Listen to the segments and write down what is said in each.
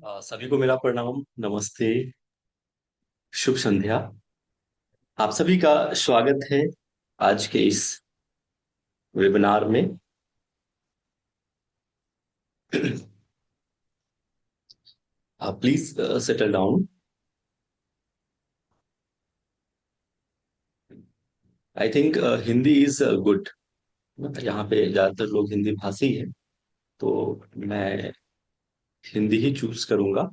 सभी को मेरा प्रणाम, नमस्ते, शुभ संध्या। आप सभी का स्वागत है आज के इस वेबिनार में। Please settle down. I think Hindi is good. यहाँ पे ज्यादातर लोग हिंदी भाषी हैं, तो मैं हिंदी ही चूज करूंगा।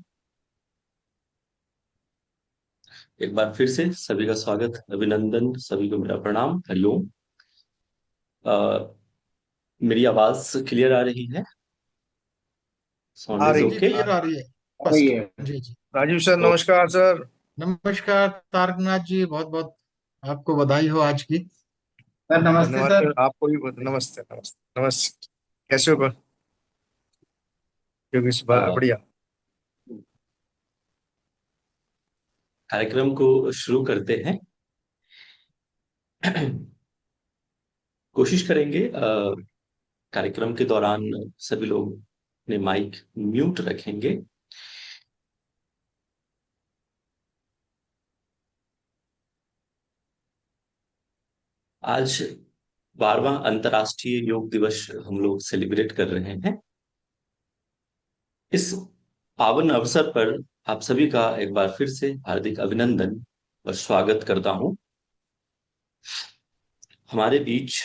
एक बार फिर से सभी का स्वागत, अभिनंदन, सभी को मेरा प्रणाम, हरिओम। अ, मेरी आवाज क्लियर आ रही है? साउंड आ इज रही जी ओके? क्लियर आ रही है आ रही फर्स्ट। है। जी जी। राजीव सर नमस्कार सर। नमस्कार तारकनाथ जी, बहुत बहुत आपको बधाई हो आज की। सर नमस्ते धन्यवाद सर। सर, आपको भी नमस्ते नमस्ते नमस्ते। कैसे हो? क्योंकि बढ़िया। कार्यक्रम को शुरू करते हैं। कोशिश करेंगे कार्यक्रम के दौरान सभी लोग अपने माइक म्यूट रखेंगे। आज 12वां अंतर्राष्ट्रीय योग दिवस हम लोग सेलिब्रेट कर रहे हैं। इस पावन अवसर पर आप सभी का एक बार फिर से हार्दिक अभिनंदन और स्वागत करता हूं। हमारे बीच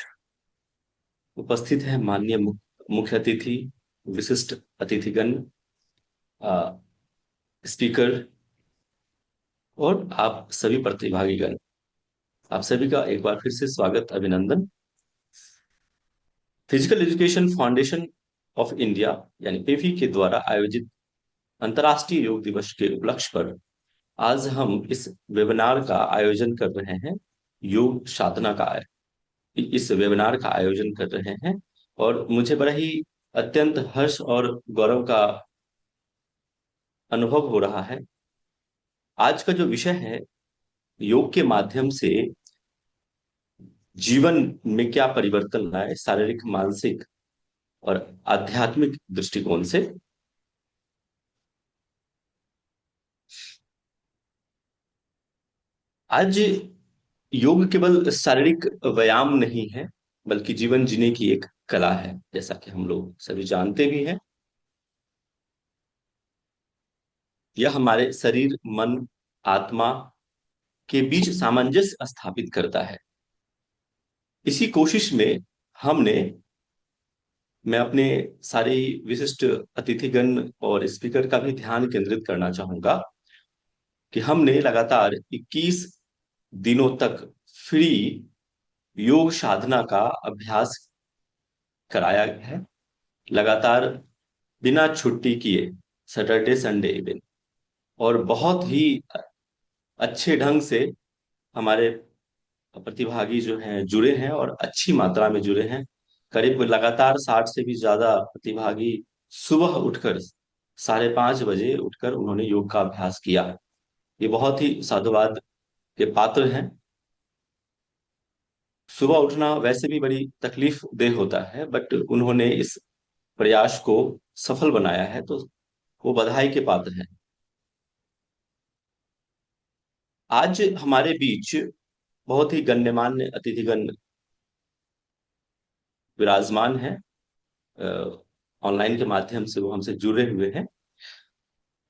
उपस्थित है माननीय मुख्य अतिथि, विशिष्ट अतिथिगण, स्पीकर और आप सभी प्रतिभागीगण। आप सभी का एक बार फिर से स्वागत, अभिनंदन। Physical education foundation of India यानी पेफी के द्वारा आयोजित अंतर्राष्ट्रीय योग दिवस के उपलक्ष्य पर आज हम इस वेबिनार का आयोजन कर रहे हैं। योग साधना का इस वेबिनार का आयोजन कर रहे हैं और मुझे बड़ा ही अत्यंत हर्ष और गौरव का अनुभव हो रहा है। आज का जो विषय है, योग के माध्यम से जीवन में क्या परिवर्तन लाए, शारीरिक, मानसिक और आध्यात्मिक दृष्टिकोण से। आज योग केवल शारीरिक व्यायाम नहीं है, बल्कि जीवन जीने की एक कला है, जैसा कि हम लोग सभी जानते भी हैं। यह हमारे शरीर, मन, आत्मा के बीच सामंजस्य स्थापित करता है। इसी कोशिश में हमने मैं अपने सारे विशिष्ट अतिथिगण और स्पीकर का भी ध्यान केंद्रित करना चाहूंगा कि हमने लगातार 21 दिनों तक फ्री योग साधना का अभ्यास कराया है, लगातार बिना छुट्टी किए, सैटरडे संडे इवन। और बहुत ही अच्छे ढंग से हमारे प्रतिभागी जो हैं जुड़े हैं और अच्छी मात्रा में जुड़े हैं। करीब लगातार 60 से भी ज्यादा प्रतिभागी सुबह उठकर 5:30 बजे उठकर उन्होंने योग का अभ्यास किया। ये बहुत ही साधुवाद के पात्र हैं। सुबह उठना वैसे भी बड़ी तकलीफ देह होता है, बट उन्होंने इस प्रयास को सफल बनाया है, तो वो बधाई के पात्र हैं। आज हमारे बीच बहुत ही गण्यमान्य अतिथिगण विराजमान हैं। ऑनलाइन के माध्यम से वो हमसे जुड़े हुए हैं।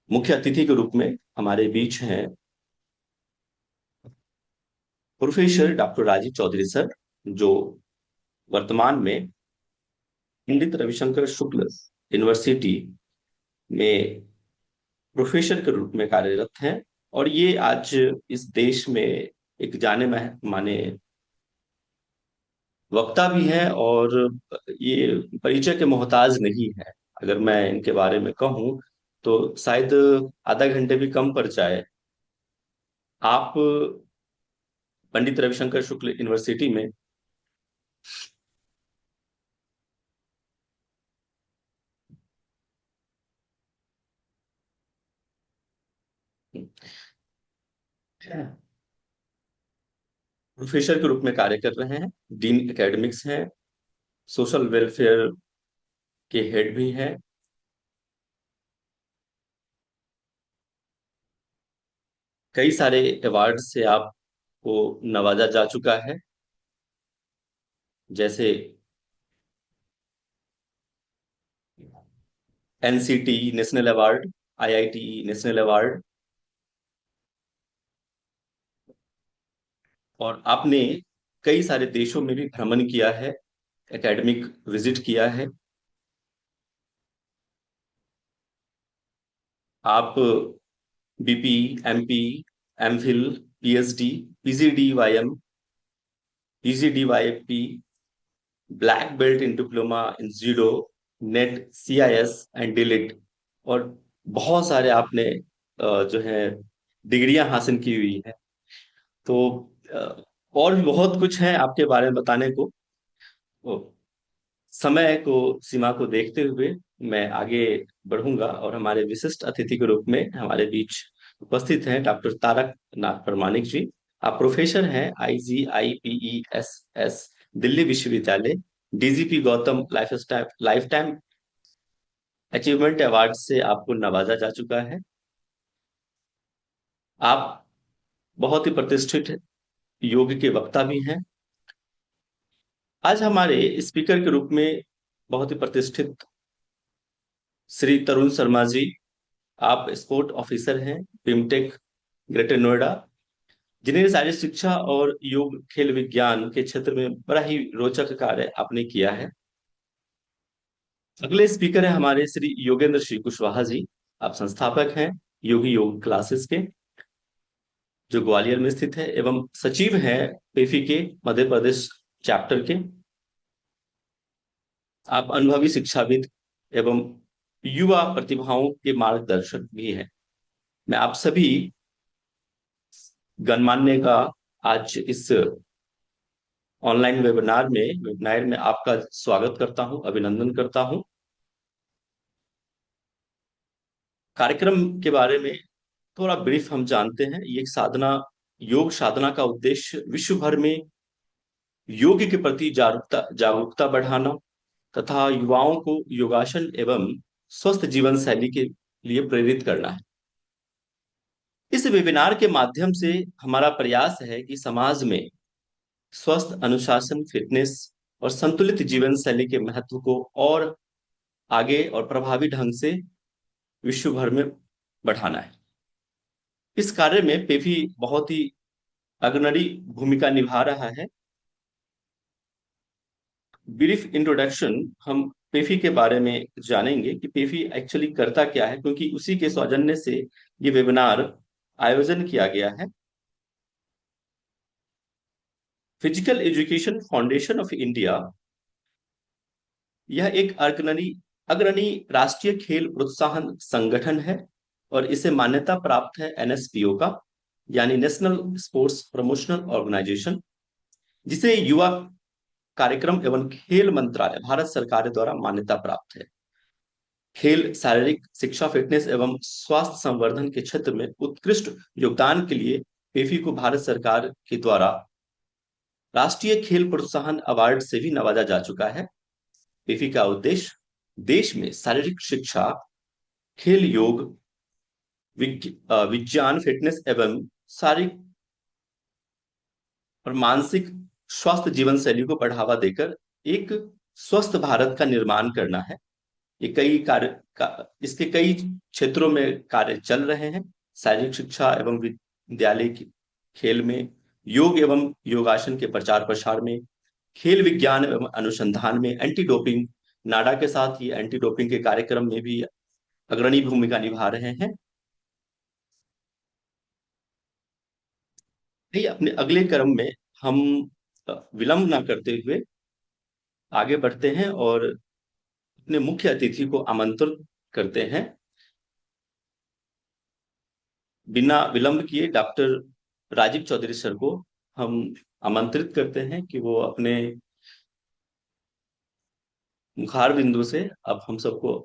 मुख्य अतिथि के रूप में हमारे बीच हैं professor doctor Rajeev Chaudhary sir, जो वर्तमान में पंडित रविशंकर शुक्ल यूनिवर्सिटी में प्रोफेसर के रूप में कार्यरत हैं। और ये आज इस देश में एक जाने माने वक्ता भी हैं, और ये परिचय के मोहताज नहीं है। अगर मैं इनके बारे में कहूं तो शायद आधा घंटे भी कम पड़ जाए। आप पंडित रविशंकर शुक्ल यूनिवर्सिटी में प्रोफेसर के रूप में कार्य कर रहे हैं, डीन एकेडमिक्स हैं, सोशल वेलफेयर के हेड भी हैं। कई सारे अवार्ड से आपको नवाजा जा चुका है, जैसे NCT national award, IIT national award, और आपने कई सारे देशों में भी भ्रमण किया है, एकेडमिक विजिट किया है। आप BP, MP, MPhil, PhD, PGDYM, PGDYP, black belt in diploma in judo, NET, CIS and DLitt, और बहुत सारे आपने जो है डिग्रियां हासिल की हुई है। तो अ, और भी बहुत कुछ है आपके बारे में बताने को। तो समय को, सीमा को देखते हुए मैं आगे बढ़ूंगा, और हमारे विशिष्ट अतिथि के रूप में हमारे बीच उपस्थित हैं डॉक्टर तारक नाथ प्रमाणिक जी। आप प्रोफेसर हैं IGIPESS, दिल्ली विश्वविद्यालय। DGP Gautam life time achievement award से आपको नवाजा जा चुका है। आप बहुत ही प्रतिष्ठित योग के वक्ता भी हैं। आज हमारे स्पीकर के रूप में बहुत ही प्रतिष्ठित श्री तरुण शर्मा जी। आप स्पोर्ट ऑफिसर हैं, बिमटेक, ग्रेटर नोएडा, जिन्हें शारीरिक शिक्षा और योग खेल विज्ञान के क्षेत्र में बड़ा ही रोचक कार्य आपने किया है। अगले स्पीकर है हमारे श्री योगेंद्र श्री कुशवाहा जी। आप संस्थापक हैं योगी योग क्लासेस के, जो ग्वालियर में स्थित है, एवं सचिव हैं पेफी के मध्य प्रदेश चैप्टर के। आप अनुभवी शिक्षाविद एवं युवा प्रतिभाओं के मार्गदर्शक भी हैं। मैं आप सभी गणमान्य का आज इस ऑनलाइन वेबिनार में आपका स्वागत करता हूं, अभिनंदन करता हूं। कार्यक्रम के बारे में थोड़ा ब्रीफ हम जानते हैं। ये एक साधना, योग साधना का उद्देश्य विश्व भर में योग के प्रति जागरूकता जागरूकता बढ़ाना तथा युवाओं को योगासन एवं स्वस्थ जीवन शैली के लिए प्रेरित करना है। इस वेबिनार के माध्यम से हमारा प्रयास है कि समाज में स्वस्थ, अनुशासन, फिटनेस और संतुलित जीवन शैली के महत्व को और आगे और प्रभावी ढंग से विश्व भर में बढ़ाना है। इस कार्य में पेफी बहुत ही अग्रणी भूमिका निभा रहा है। ब्रीफ इंट्रोडक्शन, हम पेफी के बारे में जानेंगे कि पेफी एक्चुअली करता क्या है, क्योंकि उसी के सौजन्य से ये वेबिनार आयोजन किया गया है। Physical education foundation of India, यह एक अग्रणी अग्रणी राष्ट्रीय खेल प्रोत्साहन संगठन है, और इसे मान्यता प्राप्त है एनएसपीओ का, यानी नेशनल स्पोर्ट्स प्रमोशनल ऑर्गेनाइजेशन, जिसे युवा कार्यक्रम एवं खेल मंत्रालय भारत सरकार द्वारा मान्यता प्राप्त है। खेल, शारीरिक शिक्षा, फिटनेस एवं स्वास्थ्य संवर्धन के क्षेत्र में उत्कृष्ट योगदान के लिए पेफी को भारत सरकार के द्वारा राष्ट्रीय खेल प्रोत्साहन अवार्ड से भी नवाजा जा चुका है। पेफी का उद्देश्य देश में शारीरिक शिक्षा, खेल, योग, विज्ञान, फिटनेस एवं शारीरिक और मानसिक स्वास्थ्य जीवन शैली को बढ़ावा देकर एक स्वस्थ भारत का निर्माण करना है। ये कई इसके कई क्षेत्रों में कार्य चल रहे हैं। शारीरिक शिक्षा एवं विद्यालय की खेल में, योग एवं योगासन के प्रचार प्रसार में, खेल विज्ञान एवं अनुसंधान में, एंटी डोपिंग, नाडा के साथ ही एंटी डोपिंग के कार्यक्रम में भी अग्रणी भूमिका निभा रहे हैं। ये अपने अगले क्रम में हम विलंब ना करते हुए आगे बढ़ते हैं और अपने मुख्य अतिथि को आमंत्रित करते हैं। बिना विलंब किए डॉक्टर राजीव चौधरी सर को हम आमंत्रित करते हैं कि वो अपने मुखार बिंदु से अब हम सबको।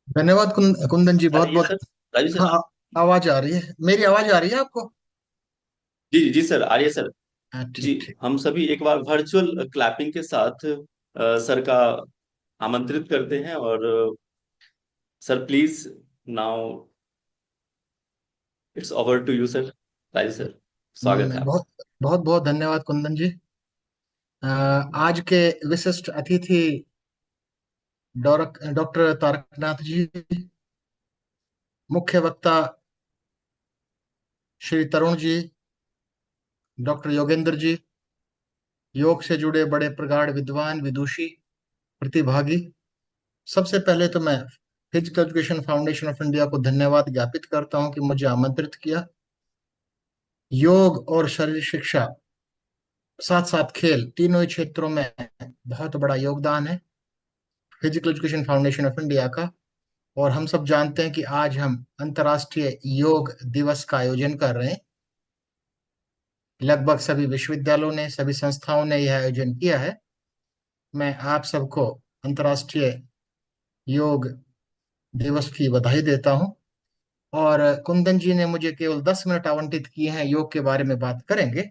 धन्यवाद कुंदन जी, आ बहुत रही है बहुत। सर? राजीव सर? हाँ, आवाज आ रही है, मेरी आवाज आ रही है आपको? जी जी जी सर, आ रही है सर। हाँ, जी, ठीक ठीक। हम सभी एक बार वर्चुअल क्लैपिंग के साथ सर का आमंत्रित करते हैं, और sir please now it's over to you sir. Rajesh sir, स्वागत है आपका। बहुत बहुत बहुत धन्यवाद कुंदन जी। आज के विशिष्ट अतिथि डॉक्टर तारकनाथ जी, मुख्य वक्ता श्री तरुण जी, डॉक्टर योगेंद्र जी, योग से जुड़े बड़े प्रगाढ़ विद्वान विदुषी प्रतिभागी। सबसे पहले तो मैं physical education foundation of India को धन्यवाद ज्ञापित करता हूं कि मुझे आमंत्रित किया। योग और शरीर शिक्षा, साथ साथ खेल, तीनों ही क्षेत्रों में बहुत बड़ा योगदान है physical education foundation of India का। और हम सब जानते हैं कि आज हम अंतर्राष्ट्रीय योग दिवस का आयोजन कर रहे हैं। लगभग सभी विश्वविद्यालयों ने, सभी संस्थाओं ने यह आयोजन किया है। मैं आप सबको अंतर्राष्ट्रीय योग दिवस की बधाई देता हूं। और कुंदन जी ने मुझे केवल 10 मिनट आवंटित किए हैं, योग के बारे में बात करेंगे,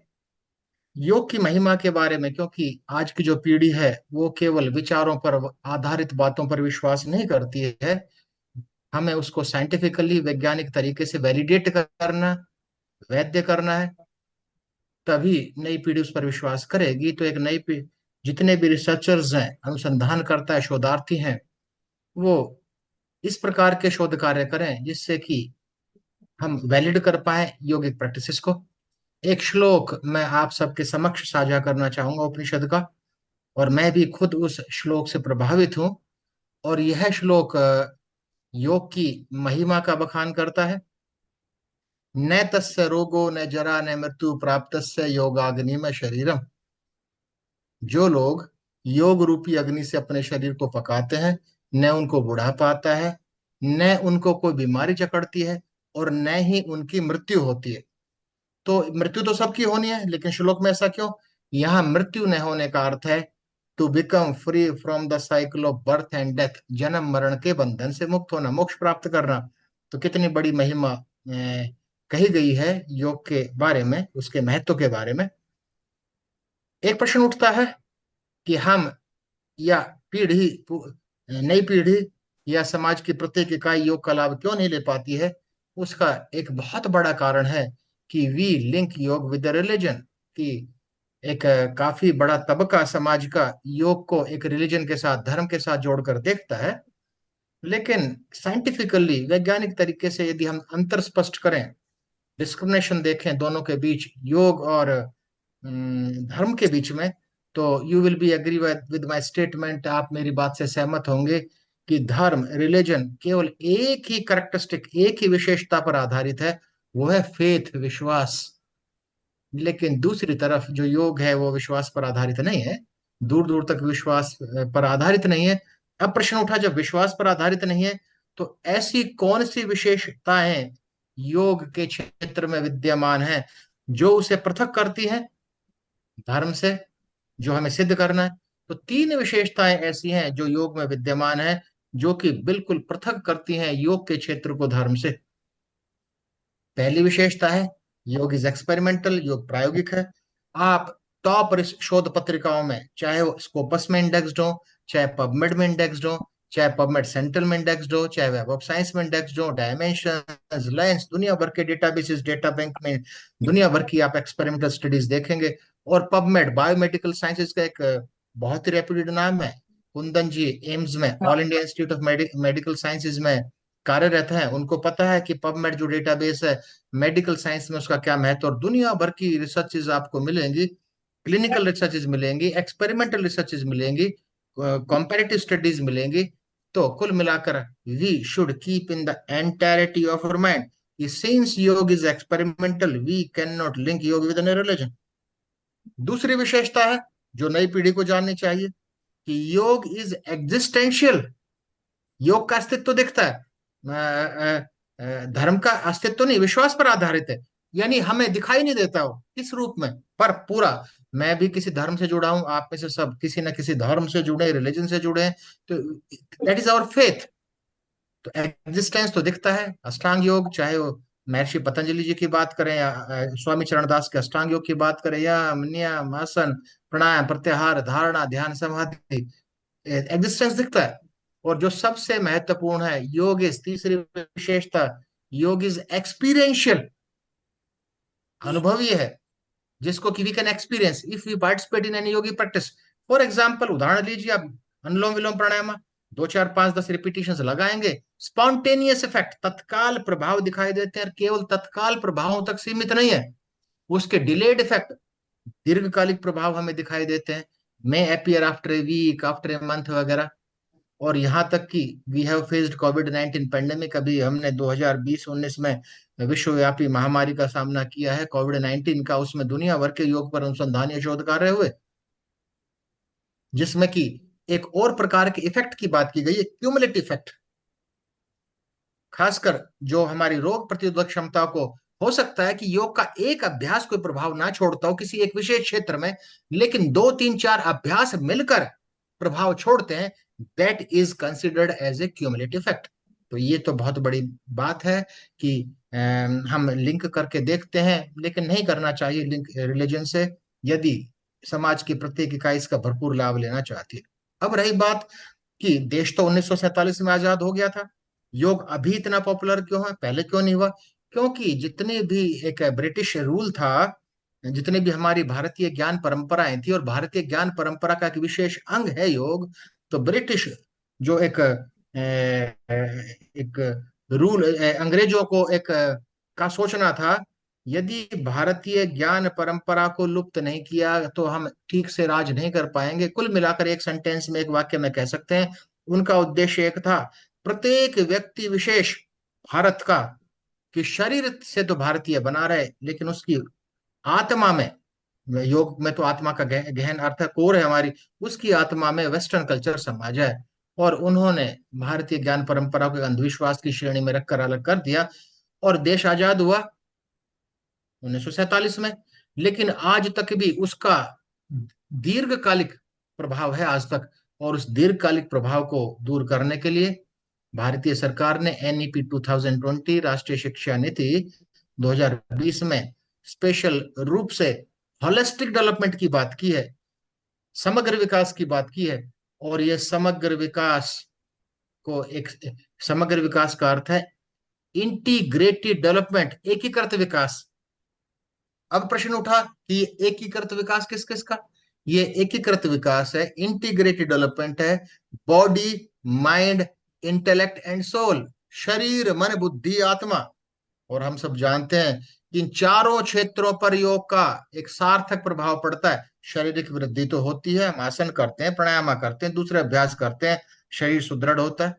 योग की महिमा के बारे में। क्योंकि आज की जो पीढ़ी है वो केवल विचारों पर आधारित बातों पर विश्वास नहीं करती है। हमें उसको साइंटिफिकली, वैज्ञानिक तरीके से वैलिडेट करना, वैध करना है, तभी नई पीढ़ी उस पर विश्वास करेगी। तो एक नई पीढ़ी, जितने भी रिसर्चर्स हैं, अनुसंधानकर्ता है, शोधार्थी हैं, वो इस प्रकार के शोध कार्य करें जिससे कि हम वैलिड कर पाए योगिक प्रैक्टिसेस को। एक श्लोक मैं आप सबके समक्ष साझा करना चाहूंगा उपनिषद का, और मैं भी खुद उस श्लोक से प्रभावित हूँ। और यह श्लोक योग की महिमा का बखान करता है। न तस्य रोगो न जरा न मृत्यु प्राप्तस्य योगाग्निम शरीरम। जो लोग योग रूपी अग्नि से अपने शरीर को पकाते हैं, न उनको बुढ़ापा आता है, न उनको कोई बीमारी जकड़ती है, और न ही उनकी मृत्यु होती है। तो मृत्यु तो सबकी होनी है, लेकिन श्लोक में ऐसा क्यों? यहाँ मृत्यु न होने का अर्थ है to become free from the cycle of birth and death, जन्म मरण के बंधन से मुक्त होना, मोक्ष प्राप्त करना। तो कितनी बड़ी महिमा कही गई है योग के बारे में, उसके महत्व के बारे में। एक प्रश्न उठता है कि हम या पीढ़ी, नई पीढ़ी या समाज की प्रत्येक इकाई योग का लाभ क्यों नहीं ले पाती है। उसका एक बहुत बड़ा कारण है कि we link yoga with religion. कि एक काफी बड़ा तबका समाज का योग को एक रिलीजन के साथ, धर्म के साथ जोड़कर देखता है। लेकिन साइंटिफिकली, वैज्ञानिक तरीके से यदि हम अंतर स्पष्ट करें, डिस्क्रिमिनेशन देखें दोनों के बीच, योग और धर्म के बीच में, तो you will be agree with my statement, आप मेरी बात से सहमत होंगे कि धर्म, रिलीजन केवल एक ही करेक्टरिस्टिक, एक ही विशेषता पर आधारित है, वो है फेथ, विश्वास। लेकिन दूसरी तरफ जो योग है वो विश्वास पर आधारित नहीं है, दूर दूर तक विश्वास पर आधारित नहीं है। अब प्रश्न उठा, जब विश्वास पर आधारित नहीं है तो ऐसी कौन सी विशेषताएं योग के क्षेत्र में विद्यमान है जो उसे पृथक करती है धर्म से, जो हमें सिद्ध करना है। तो तीन विशेषताएं ऐसी हैं जो योग में विद्यमान है, जो कि बिल्कुल पृथक करती हैं योग के क्षेत्र को धर्म से। पहली विशेषता है योग इज एक्सपेरिमेंटल, योग प्रायोगिक है। आप टॉप शोध पत्रिकाओं में, चाहे वो स्कोपस में इंडेक्स्ड हो, चाहे पबमेड में इंडेक्स्ड हो, चाहे पबमेड सेंट्रल में इंडेक्स्ड हो, चाहे वेब ऑफ साइंस में इंडेक्स्ड हो, डायमेंशन, लेंस, दुनिया भर के डेटाबेसेस, डेटा बैंक में दुनिया भर की आप एक्सपेरिमेंटल स्टडीज देखेंगे। और पबमेड बायोमेडिकल साइंसेज का एक बहुत ही रेप्यूटेड नाम है। कुंदन जी एम्स में, all India institute of medical sciences में कार्यरत हैं, उनको पता है कि पबमेड जो डेटाबेस है मेडिकल साइंस में, उसका क्या महत्व। और दुनिया भर की रिसर्चेज आपको मिलेंगी, क्लिनिकल रिसर्चेज मिलेंगी, एक्सपेरिमेंटल रिसर्चेज मिलेंगी, कंपैरेटिव स्टडीज मिलेंगी। तो कुल मिलाकर we should keep in the entirety of our mind कि since yoga is experimental, we can not link yoga with any religion. दूसरी विशेषता है जो नई पीढ़ी को जाननी चाहिए कि योग इज एग्जिस्टेंशियल। योग का अस्तित्व दिखता है, धर्म का अस्तित्व नहीं, विश्वास पर आधारित है। यानी हमें दिखाई नहीं देता हो किस रूप में, पर पूरा। मैं भी किसी धर्म से जुड़ा हूं, आप में से सब किसी न किसी धर्म से जुड़े, रिलीजन से जुड़े हैं। तो दैट इज आवर फेथ। तो एग्जिस्टेंस तो दिखता है। अष्टांग योग, चाहे वो महर्षि पतंजलि जी की बात करें, या स्वामी चरणदास के अष्टांग योग की बात करें, या नियम, आसन, प्राणायाम, प्रत्याहार, धारणा, ध्यान, समाधि, एग्जिस्टेंस दिखता है। और जो सबसे महत्वपूर्ण है, योग इज तीसरी विशेषता, योग इज एक्सपीरियंशियल, अनुभवीय है, जिसको कि we can experience if we participate in any yogi practice. For example, उदाहरण लीजिए आप, अनुलोम विलोम प्राणायाम, 2 4 5 10 रिपीटेशंस लगाएंगे, स्पॉन्टेनियस इफेक्ट, तत्काल प्रभाव दिखाई देते हैं, और केवल तत्काल प्रभावों तक सीमित नहीं है, उसके डिलेड इफेक्ट, दीर्घकालिक प्रभाव हमें दिखाई देते हैं, may appear after a week, after a month वगैरह। और यहाँ तक कि we have faced COVID 19 pandemic, अभी हमने 2020-19 में विश्वव्यापी महामारी का सामना किया है कोविड 19 का, उसमें दुनिया भर के योग पर अनुसंधान शोध कार्य हुए, जिसमें कि एक और प्रकार के इफेक्ट की बात की गई है, क्यूमुलेटिव इफेक्ट, खासकर जो हमारी रोग प्रतिरोधक क्षमता को, हो सकता है कि योग का एक अभ्यास कोई प्रभाव ना छोड़ता हो किसी एक विशेष क्षेत्र में, लेकिन 2 3 4 अभ्यास मिलकर प्रभाव छोड़ते हैं, that is considered as a cumulative effect. तो ये तो बहुत बड़ी बात है कि हम लिंक करके देखते हैं, लेकिन नहीं करना चाहिए लिंक रिलीजन से, यदि समाज की प्रत्येक इकाई इसका भरपूर लाभ लेना चाहती है। अब रही बात कि देश तो 1947 में आजाद हो गया था, योग अभी इतना पॉपुलर क्यों है, पहले क्यों नहीं हुआ? क्योंकि जितने भी एक ब्रिटिश रूल था, जितने भी हमारी भारतीय ज्ञान परंपराएं थी, और भारतीय ज्ञान परंपरा का एक विशेष अंग है योग, तो ब्रिटिश जो एक रूल, अंग्रेजों को एक का सोचना था, यदि भारतीय ज्ञान परंपरा को लुप्त नहीं किया तो हम ठीक से राज नहीं कर पाएंगे। कुल मिलाकर एक सेंटेंस में, एक वाक्य में कह सकते हैं, उनका उद्देश्य एक था, प्रत्येक व्यक्ति विशेष भारत का, कि शरीर से तो भारतीय बना रहे, लेकिन उसकी आत्मा में, योग में तो आत्मा का गहन अर्थ है, कोर है हमारी, उसकी आत्मा में वेस्टर्न कल्चर समा जाए। और उन्होंने भारतीय ज्ञान परंपरा को एक अंधविश्वास की श्रेणी में रखकर अलग कर दिया, और देश आजाद हुआ 1947 में। लेकिन आज तक भी उसका दीर्घकालिक प्रभाव है आज तक, और उस दीर्घकालिक प्रभाव को दूर करने के लिए भारतीय सरकार ने एनईपी 2020, राष्ट्रीय शिक्षा नीति 2020 में स्पेशल रूप से होलिस्टिक डेवलपमेंट की बात की है, समग्र विकास की बात की है। और ये समग्र विकास को एक, समग्र विकास का अर्थ है इंटीग्रेटेड डेवलपमेंट, एकीकृत विकास। अब प्रश्न उठा कि ये एकीकृत विकास किस किस का? ये एकीकृत विकास है, इंटीग्रेटेड डेवलपमेंट है, body, mind, intellect and soul, शरीर, मन, बुद्धि, आत्मा। और हम सब जानते हैं कि इन चारों क्षेत्रों पर योग का एक सार्थक प्रभाव पड़ता है। शारीरिक वृद्धि तो होती है, हम आसन करते हैं, प्राणायाम करते हैं, दूसरे अभ्यास करते हैं, शरीर सुदृढ़ होता है।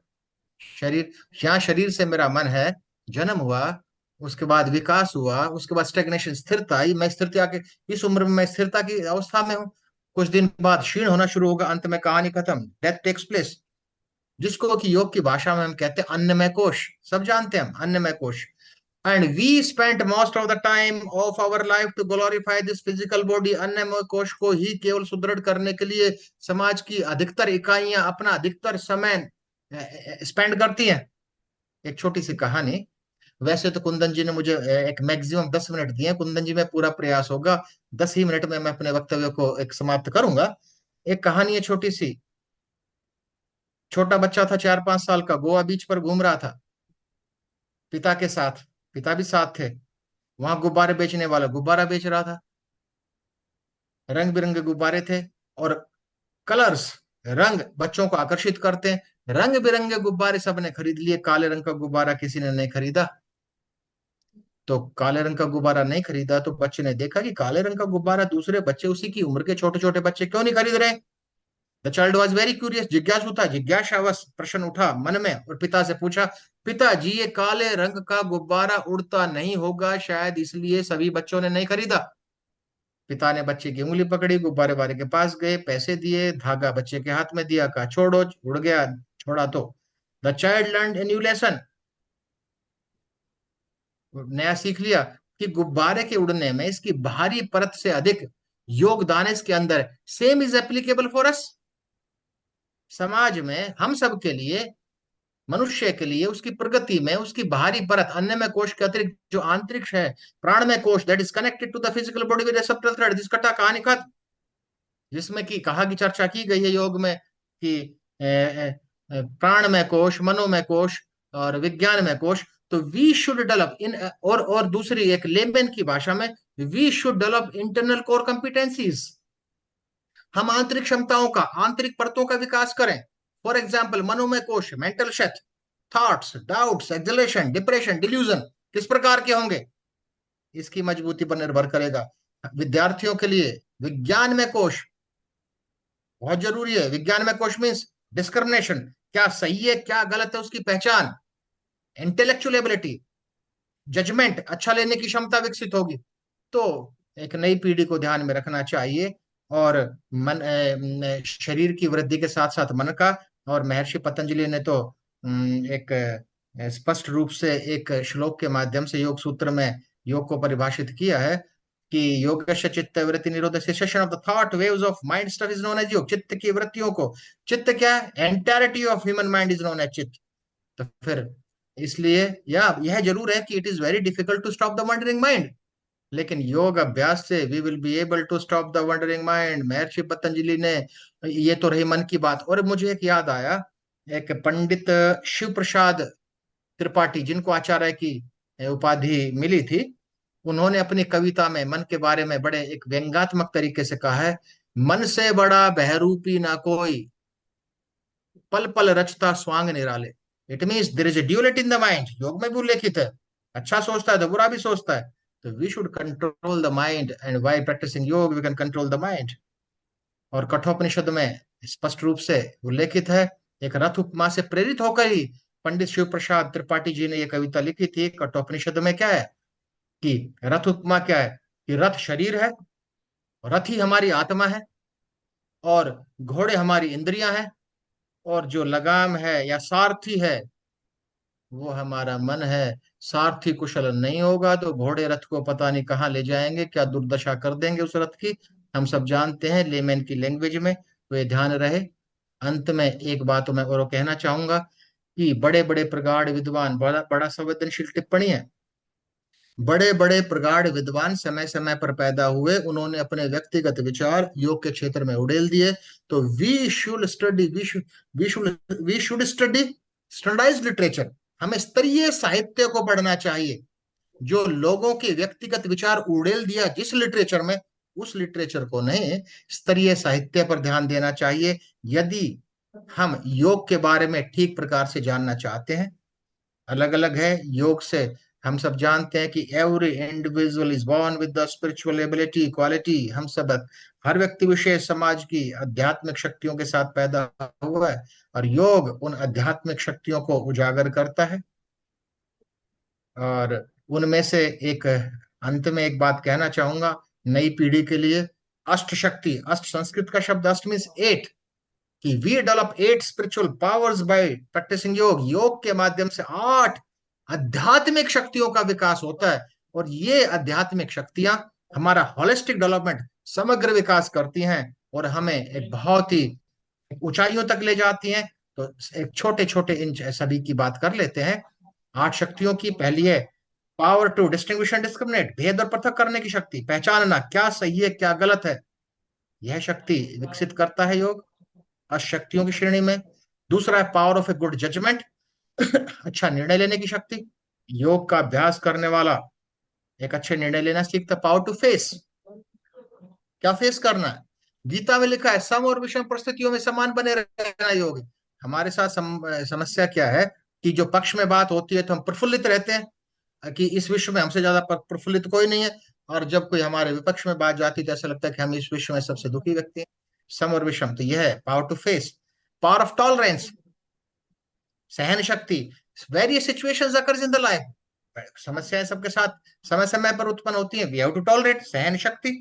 शरीर, यहाँ शरीर से मेरा मन है, जन्म हुआ, उसके बाद विकास हुआ, उसके बाद स्टेग्नेशन, स्थिरता आई, मैं स्थिरता के, इस उम्र में मैं स्थिरता की अवस्था में हूँ, कुछ दिन बाद क्षीण होना शुरू होगा, अंत में कहानी खत्म, डेथ टेक्स प्लेस, जिसको कि योग की भाषा में हम कहते हैं अन्नमय कोश, सब जानते हैं हम अन्नमय कोश। And we spent most of the time of our life to glorify this physical body. अन्नमय कोश को ही केवल सुदृढ़ करने के लिए समाज की अधिकतर इकाइयां अपना अधिकतर समय स्पेंड करती हैं। एक छोटी सी कहानी, वैसे तो कुंदन जी ने मुझे एक मैक्सिमम 10 मिनट दिए हैं, कुंदन जी में पूरा प्रयास होगा 10 ही मिनट में मैं अपने वक्तव्य को एक समाप्त करूंगा। एक कहानी है छोटी सी। छोटा बच्चा था 4 5 साल का, गोवा बीच पर घूम रहा था पिता के साथ, पिता भी साथ थे। वहां गुब्बारे बेचने वाला गुब्बारा बेच रहा था, रंग बिरंगे गुब्बारे थे, और कलर्स, रंग बच्चों को आकर्षित करते हैं। रंग बिरंगे गुब्बारे सबने खरीद लिए, काले रंग का गुब्बारा किसी ने नहीं खरीदा। तो काले रंग का गुब्बारा नहीं खरीदा तो बच्चे ने देखा कि काले रंग का गुब्बारा दूसरे बच्चे, उसी की उम्र के छोटे छोटे बच्चे क्यों नहीं खरीद रहे? The child was very curious, जिज्ञासु था, जिज्ञासावश प्रश्न उठा मन में, और पिता से पूछा, पिताजी ये काले रंग का गुब्बारा उड़ता नहीं होगा, शायद इसलिए सभी बच्चों ने नहीं खरीदा। पिता ने बच्चे की उंगली पकड़ी, गुब्बारे वाले के पास गए, पैसे दिए, धागा बच्चे के हाथ में दिया, कहा छोड़ो, उड़ गया, छोड़ा तो। The child learn a new lesson, नया सीख लिया कि गुब्बारे के उड़ने में इसकी बाहरी परत से अधिक योगदान इसके अंदर। Same is applicable for us, समाज में हम सब के लिए, मनुष्य के लिए, उसकी प्रगति में उसकी बाहरी परत, अन्नमय कोश के अतिरिक्त जो आंतरिक है, प्राणमय कोश, that is connected to the physical body with subtle thread, जिसका कहानी खत्म, जिसमें की कहा की चर्चा की गई है योग में कि प्राणमय कोश, मनोमय कोश और विज्ञानमय कोश। तो वी शुड डेवलप इन, और दूसरी एक लेमन की भाषा में, we should develop internal core competencies. हम आंतरिक क्षमताओं का, आंतरिक परतों का विकास करें। फॉर एग्जाम्पल, मनोमय कोश, mental sheath, thoughts, doubts, exaltation, depression, delusion किस प्रकार के होंगे, इसकी मजबूती पर निर्भर करेगा। विद्यार्थियों के लिए विज्ञान में कोश बहुत जरूरी है। विज्ञान में कोश मीन्स डिस्क्रिमिनेशन, क्या सही है क्या गलत है उसकी पहचान, इंटेलेक्चुअल एबिलिटी, जजमेंट, अच्छा लेने की क्षमता विकसित होगी। तो एक नई पीढ़ी को ध्यान में रखना चाहिए। और शरीर की वृद्धि के साथ साथ मन का। और महर्षि पतंजलि ने तो एक स्पष्ट रूप से एक श्लोक के माध्यम से योग सूत्र में योग को परिभाषित किया है कि योगस्य चित्त वृत्ति निरोध cessation of the thought waves of mind stuff is known as yoga. चित्त की वृत्तियों को, चित्त क्या है, entirety of human mind is known as chitta. तो फिर इसलिए यह जरूर है कि it is very difficult to stop the wandering mind, लेकिन योग अभ्यास से we will be able to stop the wandering mind. Maharishi Patanjali ने, ये तो रही मन की बात। और मुझे एक याद आया, एक पंडित शिव प्रसाद त्रिपाठी, जिनको आचार्य की उपाधि मिली थी, उन्होंने अपनी कविता में मन के बारे में बड़े एक व्यंग्यात्मक तरीके से कहा है, मन से बड़ा बहरूपी ना कोई, पल पल रचता स्वांग निराले। It means there is a duality in the mind. योग में भी उल्लेखित है, अच्छा सोचता है तो बुरा भी सोचता है। तो we should control the mind, and while practicing yoga we can control the mind. और कठोपनिषद में स्पष्ट रूप से उल्लेखित है, एक रथ उपमा से प्रेरित होकर ही पंडित शिव प्रसाद त्रिपाठी जी ने यह कविता लिखी थी। कठोपनिषद में क्या है कि रथ उपमा क्या है, कि रथ शरीर है, रथ ही हमारी आत्मा है, और घोड़े हमारी इंद्रियां हैं, और जो लगाम है या सारथी है वो हमारा मन है। सारथी कुशल नहीं होगा तो घोड़े रथ को पता नहीं कहाँ ले जाएंगे, क्या दुर्दशा कर देंगे उस रथ की, हम सब जानते हैं लेमैन की लैंग्वेज में। तो ये ध्यान रहे। अंत में एक बात मैं और कहना चाहूंगा कि बड़े बड़े प्रगाढ़ विद्वान, बड़ा बड़ा संवेदनशील टिप्पणी है, बड़े बड़े प्रगाढ़ विद्वान समय समय पर पैदा हुए, उन्होंने अपने व्यक्तिगत विचार योग के क्षेत्र में उड़ेल दिए। तो we should study, we should study standardised literature. हमें स्तरीय साहित्य को पढ़ना चाहिए। जो लोगों के व्यक्तिगत विचार उड़ेल दिया जिस लिटरेचर में, उस लिटरेचर को नहीं, स्तरीय साहित्य पर ध्यान देना चाहिए, यदि हम योग के बारे में ठीक प्रकार से जानना चाहते हैं। अलग अलग है योग से। हम सब जानते हैं कि every individual is born with the spiritual ability quality. हम सब, हर व्यक्ति विशेष समाज की आध्यात्मिक शक्तियों के साथ पैदा हुआ है, और योग उन आध्यात्मिक शक्तियों को उजागर करता है। और उनमें से एक, अंत में एक बात कहना चाहूंगा नई पीढ़ी के लिए, अष्ट शक्ति, अष्ट संस्कृत का शब्द अष्ट मीन्स एट, कि we develop eight spiritual powers by practising yoga. Yoga के माध्यम से 8 आध्यात्मिक शक्तियों का विकास होता है, और ये आध्यात्मिक शक्तियां हमारा होलिस्टिक डेवलपमेंट, समग्र विकास करती हैं, और हमें एक बहुत ही ऊंचाइयों तक ले जाती हैं। तो एक छोटे छोटे इन सभी की बात कर लेते हैं। 8 शक्तियों की पहली है power to distinguish and discriminate, भेद और पृथक करने की शक्ति, पहचानना क्या सही है क्या गलत है, यह शक्ति विकसित करता है योग अशक्तियों की श्रेणी में। दूसरा है power of a good judgement, अच्छा निर्णय लेने की शक्ति। योग का अभ्यास करने वाला एक अच्छे निर्णय लेना सीखता। पावर टू फेस, क्या फेस करना है, गीता में लिखा है सम और विषम परिस्थितियों में समान बने रहना योग। हमारे साथ समस्या क्या है कि जो पक्ष में बात होती है तो हम प्रफुल्लित रहते हैं कि इस विश्व में हमसे ज्यादा प्रफुल्लित कोई नहीं है, और जब कोई हमारे विपक्ष में बात जाती है तो ऐसा लगता है कि हम इस विश्व में सबसे दुखी व्यक्ति हैं। सम और विषम, तो यह है power to face. Power of tolerance, सहन शक्ति, various situations occurs in the life, समस्याएं सबके साथ समय समय पर उत्पन्न होती हैं, वी हैव टू टॉलरेट, सहन शक्ति।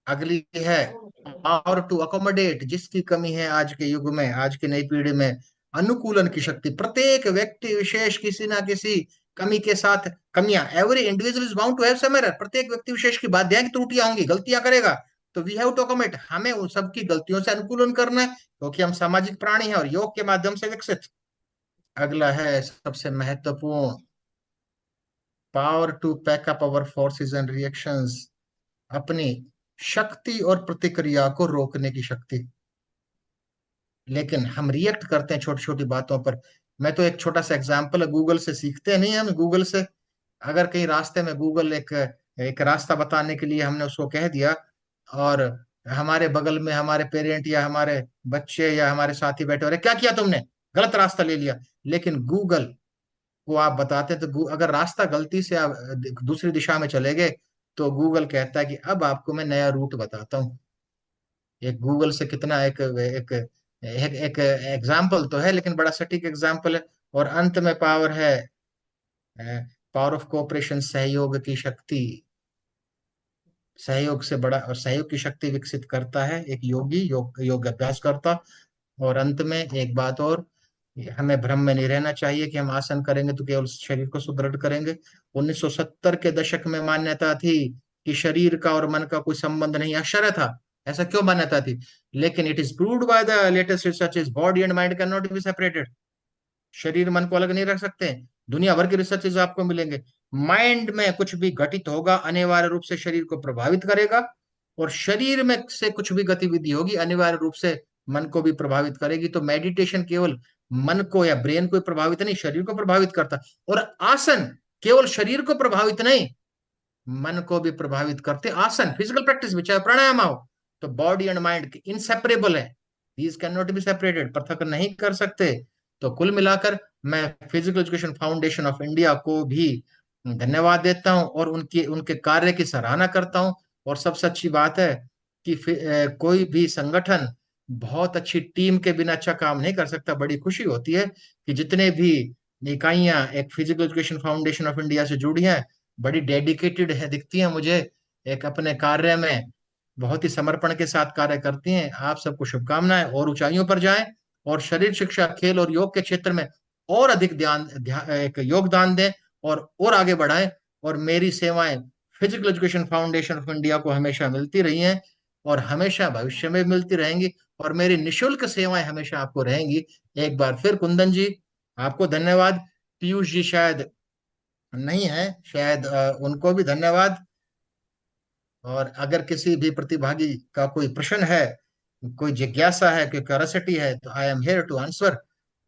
अगली है पावर टू अकोमोडेट, जिसकी कमी है आज के युग में, आज की नई पीढ़ी में, अनुकूलन की शक्ति। प्रत्येक व्यक्ति विशेष किसी ना किसी कमी के साथ, कमियां, every individual is bound to have some error, प्रत्येक व्यक्ति विशेष की बाध्यां की त्रुटियां होंगी, गलतियां करेगा। तो वी हैव टू अकोमोडेट, हमें उन सबकी गलतियों से अनुकूलन करना है, क्योंकि हम सामाजिक प्राणी हैं और योग के माध्यम से विकसित। अगला है सबसे महत्वपूर्ण, power to pack up our forces and reactions, अपनी शक्ति और प्रतिक्रिया को रोकने की शक्ति। लेकिन हम रिएक्ट करते हैं छोटी छोटी बातों पर। मैं तो एक छोटा सा एग्जांपल है, गूगल से सीखते नहीं हम, गूगल से अगर कहीं रास्ते में गूगल एक एक रास्ता बताने के लिए हमने उसको कह दिया, और हमारे बगल में हमारे पेरेंट या हमारे बच्चे या हमारे साथी बैठे हो रहे, क्या किया तुमने, गलत रास्ता ले लिया। लेकिन गूगल को आप बताते हैं तो अगर रास्ता गलती से आप दूसरी दिशा में चले गए, तो गूगल कहता है कि अब आपको मैं नया रूट बताता हूँ। एक गूगल से कितना एक एग्जाम्पल तो है, लेकिन बड़ा सटीक एग्जाम्पल है। और अंत में पावर है, पावर ऑफ कोऑपरेशन, सहयोग की शक्ति। सहयोग से बड़ा, और सहयोग की शक्ति विकसित करता है एक योगी, योग अभ्यास करता। और अंत में एक बात और, हमें भ्रम में नहीं रहना चाहिए कि हम आसन करेंगे तो केवल शरीर को सुदृढ़ करेंगे। 1970 के दशक में मान्यता थी कि शरीर का और मन का कोई संबंध नहीं, आश्चर्य था। ऐसा क्यों मान्यता थी? लेकिन it is proved by the latest research is body and mind can not be separated. शरीर मन को अलग नहीं रख सकते। दुनिया भर के रिसर्चेज आपको मिलेंगे। माइंड में कुछ भी घटित होगा अनिवार्य रूप से शरीर को प्रभावित करेगा, और शरीर में से कुछ भी गतिविधि होगी अनिवार्य रूप से मन को भी प्रभावित करेगी। तो मेडिटेशन केवल मन को या ब्रेन को ही प्रभावित नहीं, शरीर को प्रभावित करता। और आसन केवल शरीर को प्रभावित नहीं, मन को भी प्रभावित करते। आसन फिजिकल प्रैक्टिस भी, चाहे प्राणायाम हो, तो बॉडी एंड माइंड इनसेपरेबल है। These can not be separated, पृथक नहीं कर सकते। तो कुल मिलाकर मैं physical education foundation of India को भी धन्यवाद देता हूं, और उनके उनके कार्य की सराहना करता हूं। और सबसे अच्छी बात है कि कोई भी संगठन बहुत अच्छी टीम के बिना अच्छा काम नहीं कर सकता। बड़ी खुशी होती है कि जितने भी इकाइयां एक physical education foundation of India से जुड़ी हैं, बड़ी डेडिकेटेड है दिखती हैं मुझे, एक अपने कार्य में बहुत ही समर्पण के साथ कार्य करती हैं। आप सबको शुभकामनाएं, और ऊंचाइयों पर जाएं, और शरीर शिक्षा, खेल और योग के क्षेत्र में और अधिक एक योगदान दें, और आगे बढ़ाएं। और मेरी सेवाएं physical education foundation of India को हमेशा मिलती रही हैं, और हमेशा भविष्य में भी मिलती रहेंगी। और मेरी निशुल्क सेवाएं हमेशा आपको रहेंगी। एक बार फिर कुंदन जी, आपको धन्यवाद। पीयूष जी शायद नहीं है, शायद उनको भी धन्यवाद। और अगर किसी भी प्रतिभागी का कोई प्रश्न है, कोई जिज्ञासा है, कोई क्यूरियोसिटी है, तो I am here to answer.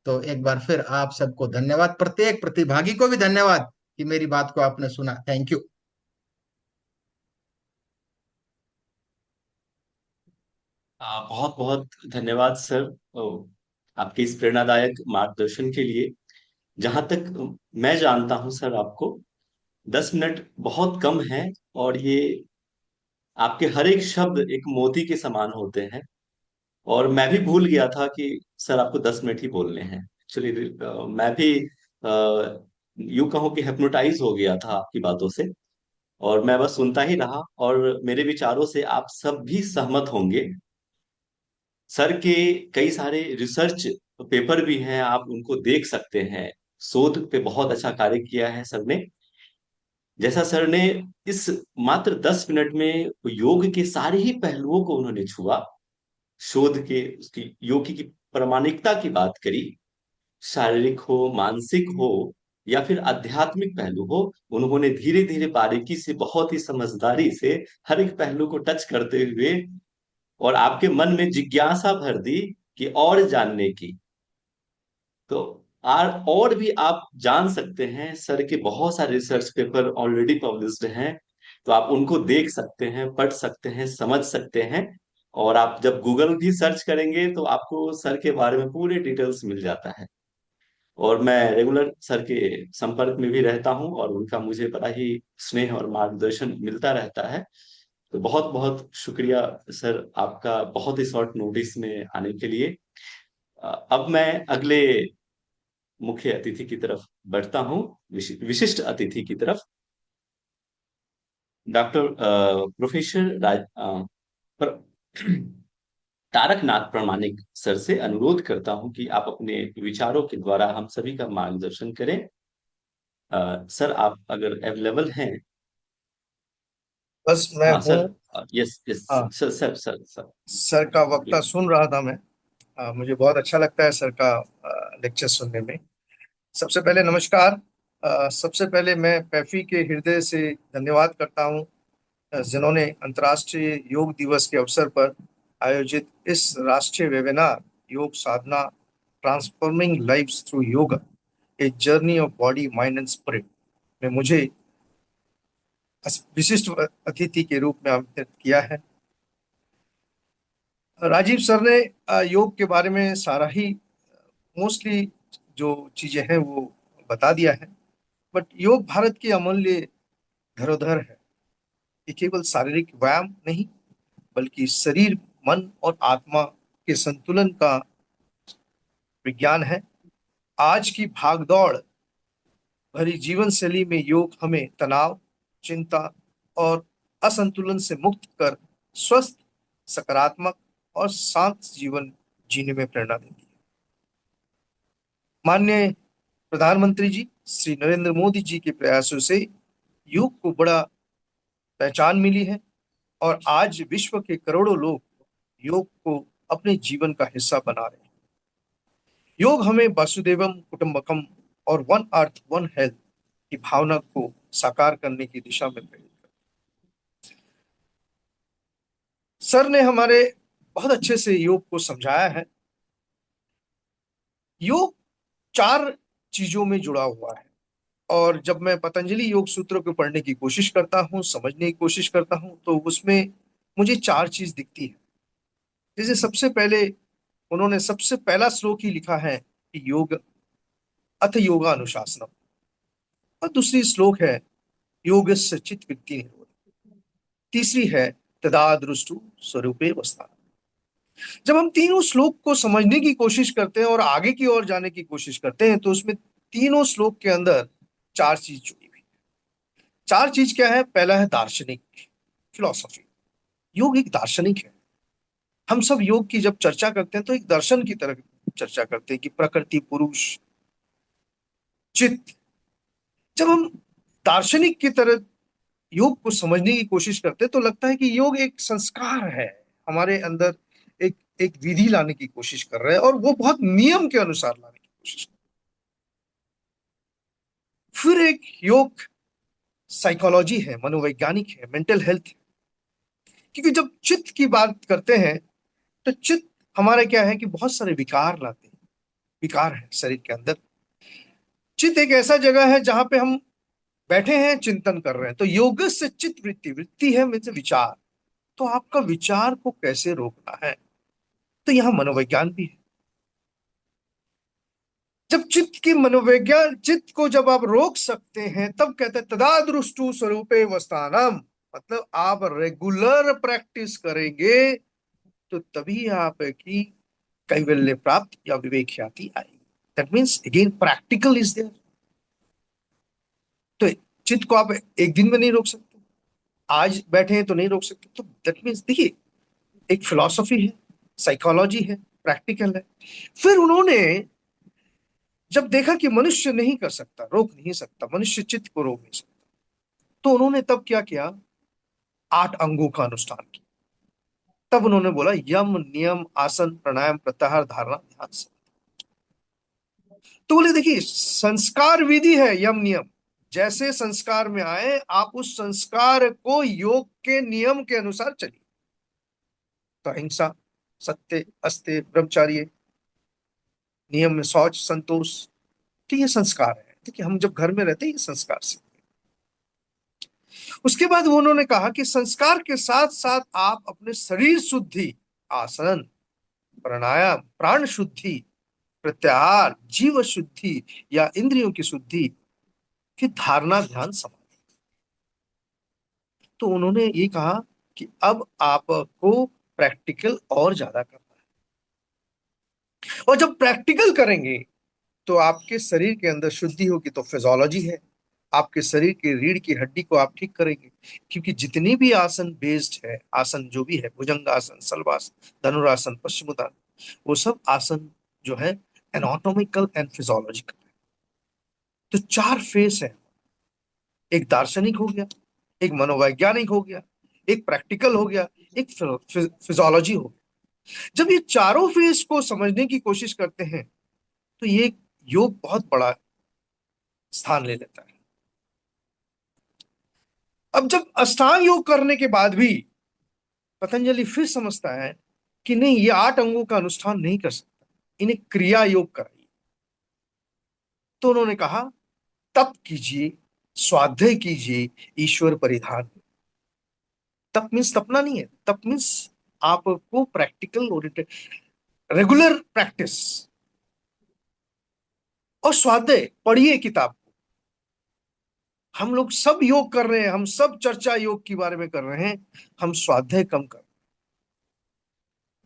तो एक बार फिर आप सबको धन्यवाद, प्रत्येक प्रतिभागी को भी धन्यवाद कि मेरी बात को आपने सुना। Thank you. बहुत बहुत धन्यवाद सर, आपके इस प्रेरणादायक मार्गदर्शन के लिए। जहां तक मैं जानता हूं सर, आपको 10 मिनट बहुत कम है, और ये आपके हर एक शब्द एक मोती के समान होते हैं। और मैं भी भूल गया था कि सर आपको 10 मिनट ही बोलने हैं। एक्चुअली मैं भी यूं कहूँ कि हिप्नोटाइज हो गया था आपकी बातों से, और मैं बस सुनता ही रहा। और मेरे विचारों से आप सब भी सहमत होंगे। सर के कई सारे रिसर्च पेपर भी हैं, आप उनको देख सकते हैं। शोध पे बहुत अच्छा कार्य किया है सर ने। जैसा सर ने इस मात्र 10 मिनट में योग के सारे ही पहलुओं को उन्होंने छुआ, शोध के उसकी योग की प्रामाणिकता की बात करी, शारीरिक हो, मानसिक हो, या फिर आध्यात्मिक पहलू हो, उन्होंने धीरे धीरे बारीकी से, बहुत ही समझदारी से हर एक पहलू को टच करते हुए और आपके मन में जिज्ञासा भर दी कि और जानने की। तो और भी आप जान सकते हैं। सर के बहुत सारे रिसर्च पेपर ऑलरेडी पब्लिश्ड हैं, तो आप उनको देख सकते हैं, पढ़ सकते हैं, समझ सकते हैं। और आप जब गूगल भी सर्च करेंगे तो आपको सर के बारे में पूरे डिटेल्स मिल जाता है। और मैं रेगुलर सर के संपर्क में भी रहता हूँ, और उनका मुझे बड़ा ही स्नेह और मार्गदर्शन मिलता रहता है। तो बहुत बहुत शुक्रिया सर आपका, बहुत ही शॉर्ट नोटिस में आने के लिए। अब मैं अगले मुख्य अतिथि की तरफ बढ़ता हूँ, विशिष्ट अतिथि की तरफ। डॉक्टर प्रोफेसर तारकनाथ प्रामाणिक सर से अनुरोध करता हूं कि आप अपने विचारों के द्वारा हम सभी का मार्गदर्शन करें। सर आप अगर अवेलेबल हैं। बस मैं हाँ हूँ। सर। Yes yes. हाँ, sir sir sir sir. Sir का वक्ता सुन रहा था मैं। मुझे बहुत अच्छा लगता है सर का लेक्चर सुनने में। सबसे पहले नमस्कार। सबसे पहले मैं पैफी के हृदय से धन्यवाद करता हूँ, जिन्होंने अंतर्राष्ट्रीय योग दिवस के अवसर पर आयोजित इस राष्ट्रीय वेबिनार योग साधना transforming lives through yoga, a journey of body mind and spirit में मुझे विशिष्ट अतिथि के रूप में आमंत्रित किया है। राजीव सर ने योग के बारे में सारा ही मोस्टली जो चीजें हैं वो बता दिया है। बट योग भारत की अमूल्य धरोहर है। ये केवल शारीरिक व्यायाम नहीं, बल्कि शरीर, मन और आत्मा के संतुलन का विज्ञान है। आज की भागदौड़ भरी जीवन शैली में योग हमें तनाव, चिंता और असंतुलन से मुक्त कर स्वस्थ, सकारात्मक और शांत जीवन जीने में प्रेरणा देती है। माननीय प्रधानमंत्री जी श्री नरेंद्र मोदी जी के प्रयासों से योग को बड़ा पहचान मिली है और आज विश्व के करोड़ों लोग योग को अपने जीवन का हिस्सा बना रहे हैं। योग हमें वसुदेवम कुटुंबकम और वन अर्थ वन हेल्थ की भावना को साकार करने की दिशा में प्रेरित कर। सर ने हमारे बहुत अच्छे से योग को समझाया है। योग 4 चीजों में जुड़ा हुआ है और जब मैं पतंजलि योग सूत्रों को पढ़ने की कोशिश करता हूँ, समझने की कोशिश करता हूँ, तो उसमें मुझे 4 चीज दिखती है। जैसे सबसे पहले उन्होंने सबसे पहला श्लोक ही लिखा है कि योग अथ योगा अनुशासनम, और दूसरी श्लोक है योगस्य चित्त वृत्ति निरोध, तीसरी है तदादृष्टु स्वरूपे अवस्था। जब हम तीनों श्लोक को समझने की कोशिश करते हैं और आगे की ओर जाने की कोशिश करते हैं तो उसमें तीनों श्लोक के अंदर 4 चीज जुड़ी हुई। 4 चीज क्या है? पहला है दार्शनिक, फिलॉसफी। योग एक दार्शनिक है। हम सब योग की जब चर्चा करते हैं तो एक दर्शन की तरह चर्चा करते हैं कि प्रकृति, पुरुष, चित्त। जब हम दार्शनिक की तरह योग को समझने की कोशिश करते हैं तो लगता है कि योग एक संस्कार है, हमारे अंदर एक एक विधि लाने की कोशिश कर रहे हैं और वो बहुत नियम के अनुसार लाने की कोशिश कर रहे हैं। फिर एक योग साइकोलॉजी है, मनोवैज्ञानिक है, मेंटल हेल्थ है। क्योंकि जब चित्त की बात करते हैं तो चित्त हमारा क्या है कि बहुत सारे विकार लाते हैं, विकार है शरीर के अंदर। चित्त एक ऐसा जगह है जहां पे हम बैठे हैं, चिंतन कर रहे हैं। तो योग से चित्त वृत्ति, वृत्ति है मीन्स विचार। तो आपका विचार को कैसे रोकना है, तो यहां मनोविज्ञान भी है। जब चित्त की मनोविज्ञान, चित्त को जब आप रोक सकते हैं तब कहते हैं तदादृष्टु स्वरूपे वस्थानम, मतलब आप रेगुलर प्रैक्टिस करेंगे तो तभी आपकी कैवल्य प्राप्त या विवेक ख्याति आएगी। That means again practical is there. तो चित्त को आप एक दिन में नहीं रोक सकते, आज बैठे हैं तो नहीं रोक सकते। तो दैट मीन्स देखिए, एक फिलॉसफी है, साइकोलॉजी है, प्रैक्टिकल है। फिर उन्होंने जब देखा कि मनुष्य नहीं कर सकता, रोक नहीं सकता, मनुष्य चित्त को रोक नहीं सकता, तो उन्होंने तब क्या किया? 8 अंगों का अनुष्ठान किया। तब उन्होंने बोला यम, नियम, आसन, प्राणायाम, प्रत्याहार, धारणा, ध्यान, समाधि। तो बोले देखिए, संस्कार विधि है यम नियम। जैसे संस्कार में आए आप उस संस्कार को योग के नियम के अनुसार चलिए। तो अहिंसा, सत्य, अस्त्य, ब्रह्मचार्य, नियम में शौच, संतोष, तो ये संस्कार है। देखिए, हम जब घर में रहते हैं ये संस्कार से। उसके बाद वो उन्होंने कहा कि संस्कार के साथ साथ आप अपने शरीर शुद्धि, आसन, प्राणायाम, प्राण शुद्धि, प्रत्याहार, जीव शुद्धि या इंद्रियों की शुद्धि, फिर धारणा, ध्यान, समाधि। तो उन्होंने ये कहा कि अब आपको प्रैक्टिकल और ज्यादा करना है, और जब प्रैक्टिकल करेंगे तो आपके शरीर के अंदर शुद्धि होगी। तो फिजियोलॉजी है, आपके शरीर की रीढ़ की हड्डी को आप ठीक करेंगे। क्योंकि जितनी भी आसन बेस्ड है, आसन जो भी है, भुजंगासन, शलभासन, धनुरासन, पश्चिमोत्तान, वो सब आसन जो है एनाटॉमिकल एंड फिजियोलॉजिकल है। तो 4 फेस है, एक दार्शनिक हो गया, एक मनोवैज्ञानिक हो गया, एक प्रैक्टिकल हो गया, एक फिजियोलॉजी हो गया। जब ये चारों फेस को समझने की कोशिश करते हैं तो ये योग बहुत बड़ा स्थान ले लेता है। अब जब अष्टांग योग करने के बाद भी पतंजलि फिर समझता है कि नहीं, ये 8 अंगों का अनुष्ठान नहीं कर सकता। इन्हें क्रिया योग कराइए। तो उन्होंने कहा तप कीजिए, स्वाध्याय कीजिए, ईश्वर परिधान। तप मीन्स तपना नहीं है, तप मीन्स आपको प्रैक्टिकल ओरिएंटेड, रेगुलर प्रैक्टिस। और स्वाध्याय पढ़िए किताब। हम लोग सब योग कर रहे हैं, हम सब चर्चा योग के बारे में कर रहे हैं, हम स्वाध्याय कम कर।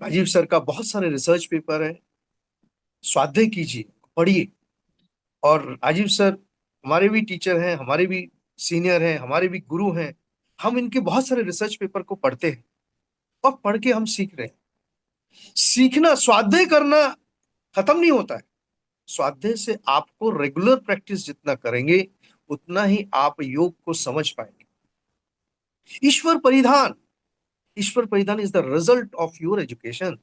राजीव सर का बहुत सारे रिसर्च पेपर है, स्वाध्याय कीजिए, पढ़िए। और राजीव सर हमारे भी टीचर हैं, हमारे भी सीनियर हैं, हमारे भी गुरु हैं। हम इनके बहुत सारे रिसर्च पेपर को पढ़ते हैं और पढ़ के हम सीख रहे हैं। सीखना, स्वाध्याय करना खत्म नहीं होता है। स्वाध्याय से आपको रेगुलर प्रैक्टिस जितना करेंगे उतना ही आप योग को समझ पाएंगे। ईश्वर परिधान, ईश्वर परिधान is the result of your education.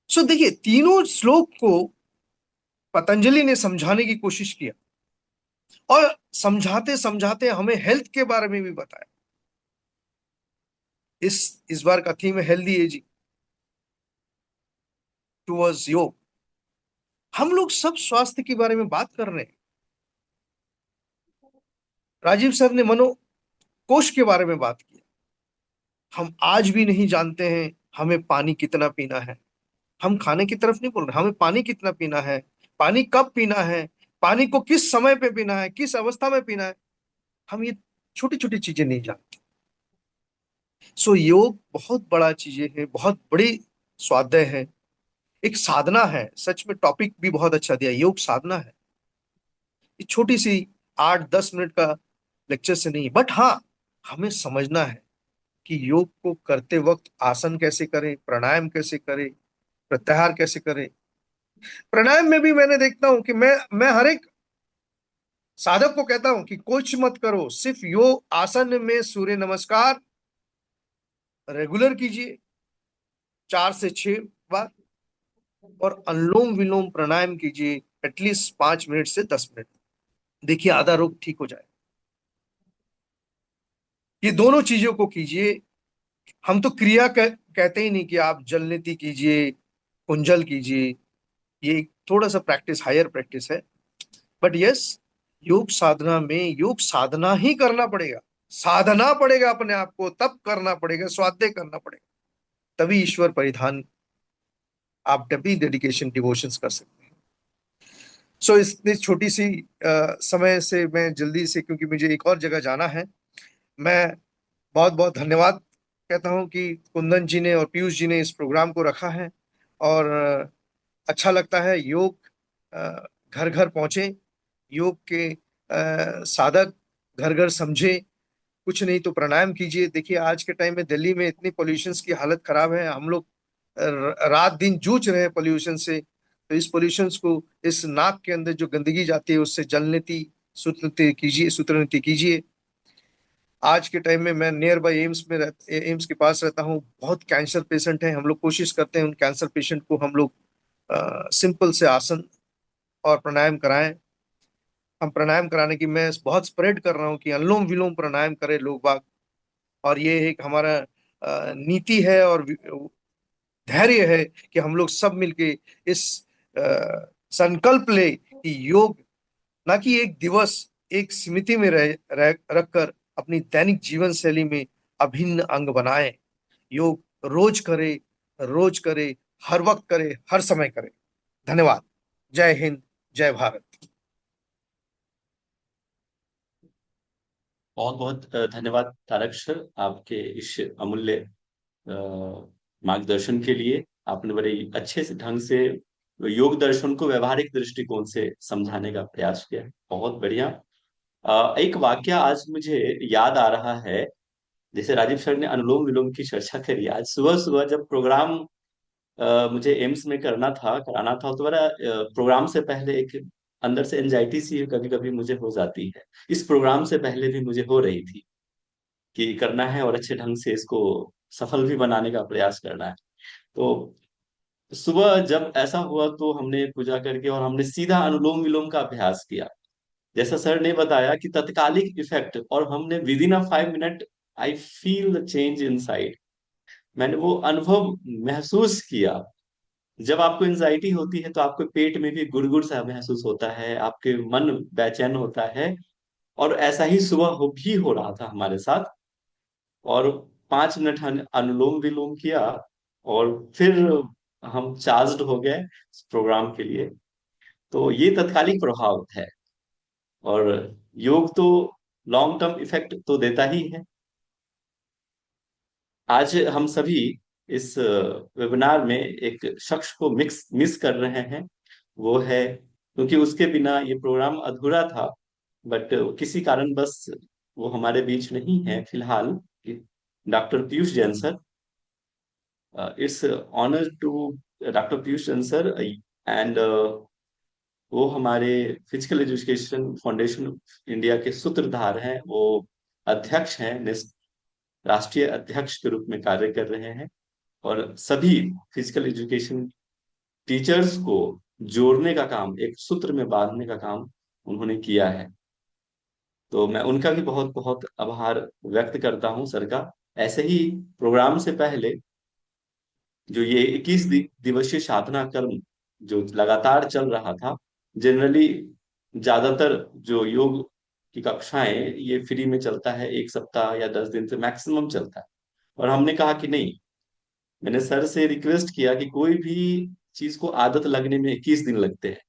So देखिए, तीनों श्लोक को पतंजलि ने समझाने की कोशिश किया और समझाते समझाते हमें हेल्थ के बारे में भी बताया। इस बार का थीम है हेल्दी एजिंग टुवर्ड्स योग। हम लोग सब स्वास्थ्य के बारे में बात कर रहे हैं। राजीव सर ने मनोकोश के बारे में बात की। हम आज भी नहीं जानते हैं हमें पानी कितना पीना है। हम खाने की तरफ नहीं बोल रहे, हमें पानी कितना पीना है, पानी कब पीना है, पानी को किस समय पे पीना है, किस अवस्था में पीना है, हम ये छोटी छोटी चीजें नहीं जानते। सो योग बहुत बड़ा चीजें है, बहुत बड़ी स्वाध्याय है, एक साधना है। सच में टॉपिक भी बहुत अच्छा दिया, योग साधना है। ये छोटी सी 8-10 मिनट का लेक्चर से नहीं, बट हाँ, हमें समझना है कि योग को करते वक्त आसन कैसे करें, प्राणायाम कैसे करें, प्रत्याहार कैसे करें। प्राणायाम में भी मैंने देखता हूं कि मैं हर एक साधक को कहता हूं कि कुछ मत करो, सिर्फ योग आसन में सूर्य नमस्कार रेगुलर कीजिए 4 से 6 बार, और अनुलोम विलोम प्राणायाम कीजिए एटलीस्ट 5 मिनट से 10 मिनट। देखिए आधा रोग ठीक हो जाए। ये दोनों चीजों को कीजिए। हम तो क्रिया कहते ही नहीं कि आप जल नीति कीजिए, कुंजल कीजिए। ये एक थोड़ा सा प्रैक्टिस, हायर प्रैक्टिस है। बट यस, योग साधना में योग साधना ही करना पड़ेगा, साधना पड़ेगा, अपने आप को तब करना पड़ेगा, स्वाध्याय करना पड़ेगा, तभी ईश्वर परिधान आप तभी डेडिकेशन डिवोशंस कर सकते हैं। सो इतनी छोटी सी समय से मैं जल्दी से, क्योंकि मुझे एक और जगह जाना है, मैं बहुत बहुत धन्यवाद कहता हूं कि कुंदन जी ने और पीयूष जी ने इस प्रोग्राम को रखा है। और अच्छा लगता है योग घर घर पहुंचे, योग के साधक घर घर समझे। कुछ नहीं तो प्राणायाम कीजिए। देखिए आज के टाइम में दिल्ली में इतनी पोल्यूशन की हालत खराब है, हम लोग रात दिन जूझ रहे हैं पोल्यूशन से। तो इस पोल्यूशन को, इस नाक के अंदर जो गंदगी जाती है उससे जल नीति, सूत्र नीति कीजिए, सूत्र नीति कीजिए। आज के टाइम में मैं नियर बाय एम्स के पास रहता हूँ। बहुत कैंसर पेशेंट हैं, हम लोग कोशिश करते हैं उन कैंसर पेशेंट को हम लोग सिंपल से आसन और प्राणायाम कराएं। हम प्राणायाम कराने की मैं बहुत स्प्रेड कर रहा हूँ कि अनुलोम विलोम प्राणायाम करें लोग बाग। और ये एक हमारा नीति है और धैर्य है कि हम लोग सब मिलके इस संकल्प ले कि योग ना कि एक दिवस, एक समिति में रखकर अपनी दैनिक जीवन शैली में अभिन्न अंग बनाए। योग रोज करे, रोज करे, हर वक्त करे, हर समय करे। धन्यवाद। जय हिंद, जय भारत। बहुत बहुत धन्यवाद तारक सर, आपके इस अमूल्य अ, मार्गदर्शन के लिए। आपने बड़े अच्छे से ढंग से योग दर्शन को व्यवहारिक दृष्टिकोण से समझाने का प्रयास किया। बहुत बढ़िया। एक वाक्य आज मुझे याद आ रहा है। जैसे राजीव सर ने अनुलोम विलोम की चर्चा करी, आज सुबह सुबह जब प्रोग्राम मुझे एम्स में कराना था, तो मेरा प्रोग्राम से पहले एक अंदर से एंजाइटी सी कभी कभी मुझे हो जाती है। इस प्रोग्राम से पहले भी मुझे हो रही थी कि करना है और अच्छे ढंग से इसको सफल भी बनाने का प्रयास करना है। तो सुबह जब ऐसा हुआ तो हमने पूजा करके और हमने सीधा अनुलोम विलोम का अभ्यास किया। जैसा सर ने बताया कि तत्कालिक इफेक्ट, और हमने with in a 5 minute I feel the change inside. मैंने वो अनुभव महसूस किया। जब आपको एंजाइटी होती है तो आपके पेट में भी गुड़गुड़ सा महसूस होता है, आपके मन बेचैन होता है। और ऐसा ही सुबह भी हो रहा था हमारे साथ। और 5 मिनट अनुलोम विलोम किया और फिर हम चार्ज्ड हो गए इस प्रोग्राम के लिए। तो ये तत्कालिक प्रभाव है। और योग तो लॉन्ग टर्म इफेक्ट तो देता ही है। आज हम सभी इस वेबिनार में एक शख्स को मिस कर रहे हैं। वो है, क्योंकि उसके बिना ये प्रोग्राम अधूरा था, बट किसी कारण बस वो हमारे बीच नहीं है फिलहाल। Doctor Piyush Jain sir, it's honour to doctor Piyush Jain sir. And वो हमारे फिजिकल एजुकेशन फाउंडेशन इंडिया के सूत्रधार हैं। वो अध्यक्ष हैं, राष्ट्रीय अध्यक्ष के रूप में कार्य कर रहे हैं। और सभी फिजिकल एजुकेशन टीचर्स को जोड़ने का काम, एक सूत्र में बांधने का काम उन्होंने किया है। तो मैं उनका भी बहुत बहुत आभार व्यक्त करता हूं सर का। ऐसे ही प्रोग्राम से पहले जो ये 21 दिवसीय साधना कर्म जो लगातार चल रहा था, जनरली ज्यादातर जो योग की कक्षाएं ये फ्री में चलता है, 1 सप्ताह या 10 दिन से मैक्सिमम चलता है। और हमने कहा कि नहीं, मैंने सर से रिक्वेस्ट किया कि कोई भी चीज को आदत लगने में 21 दिन लगते हैं।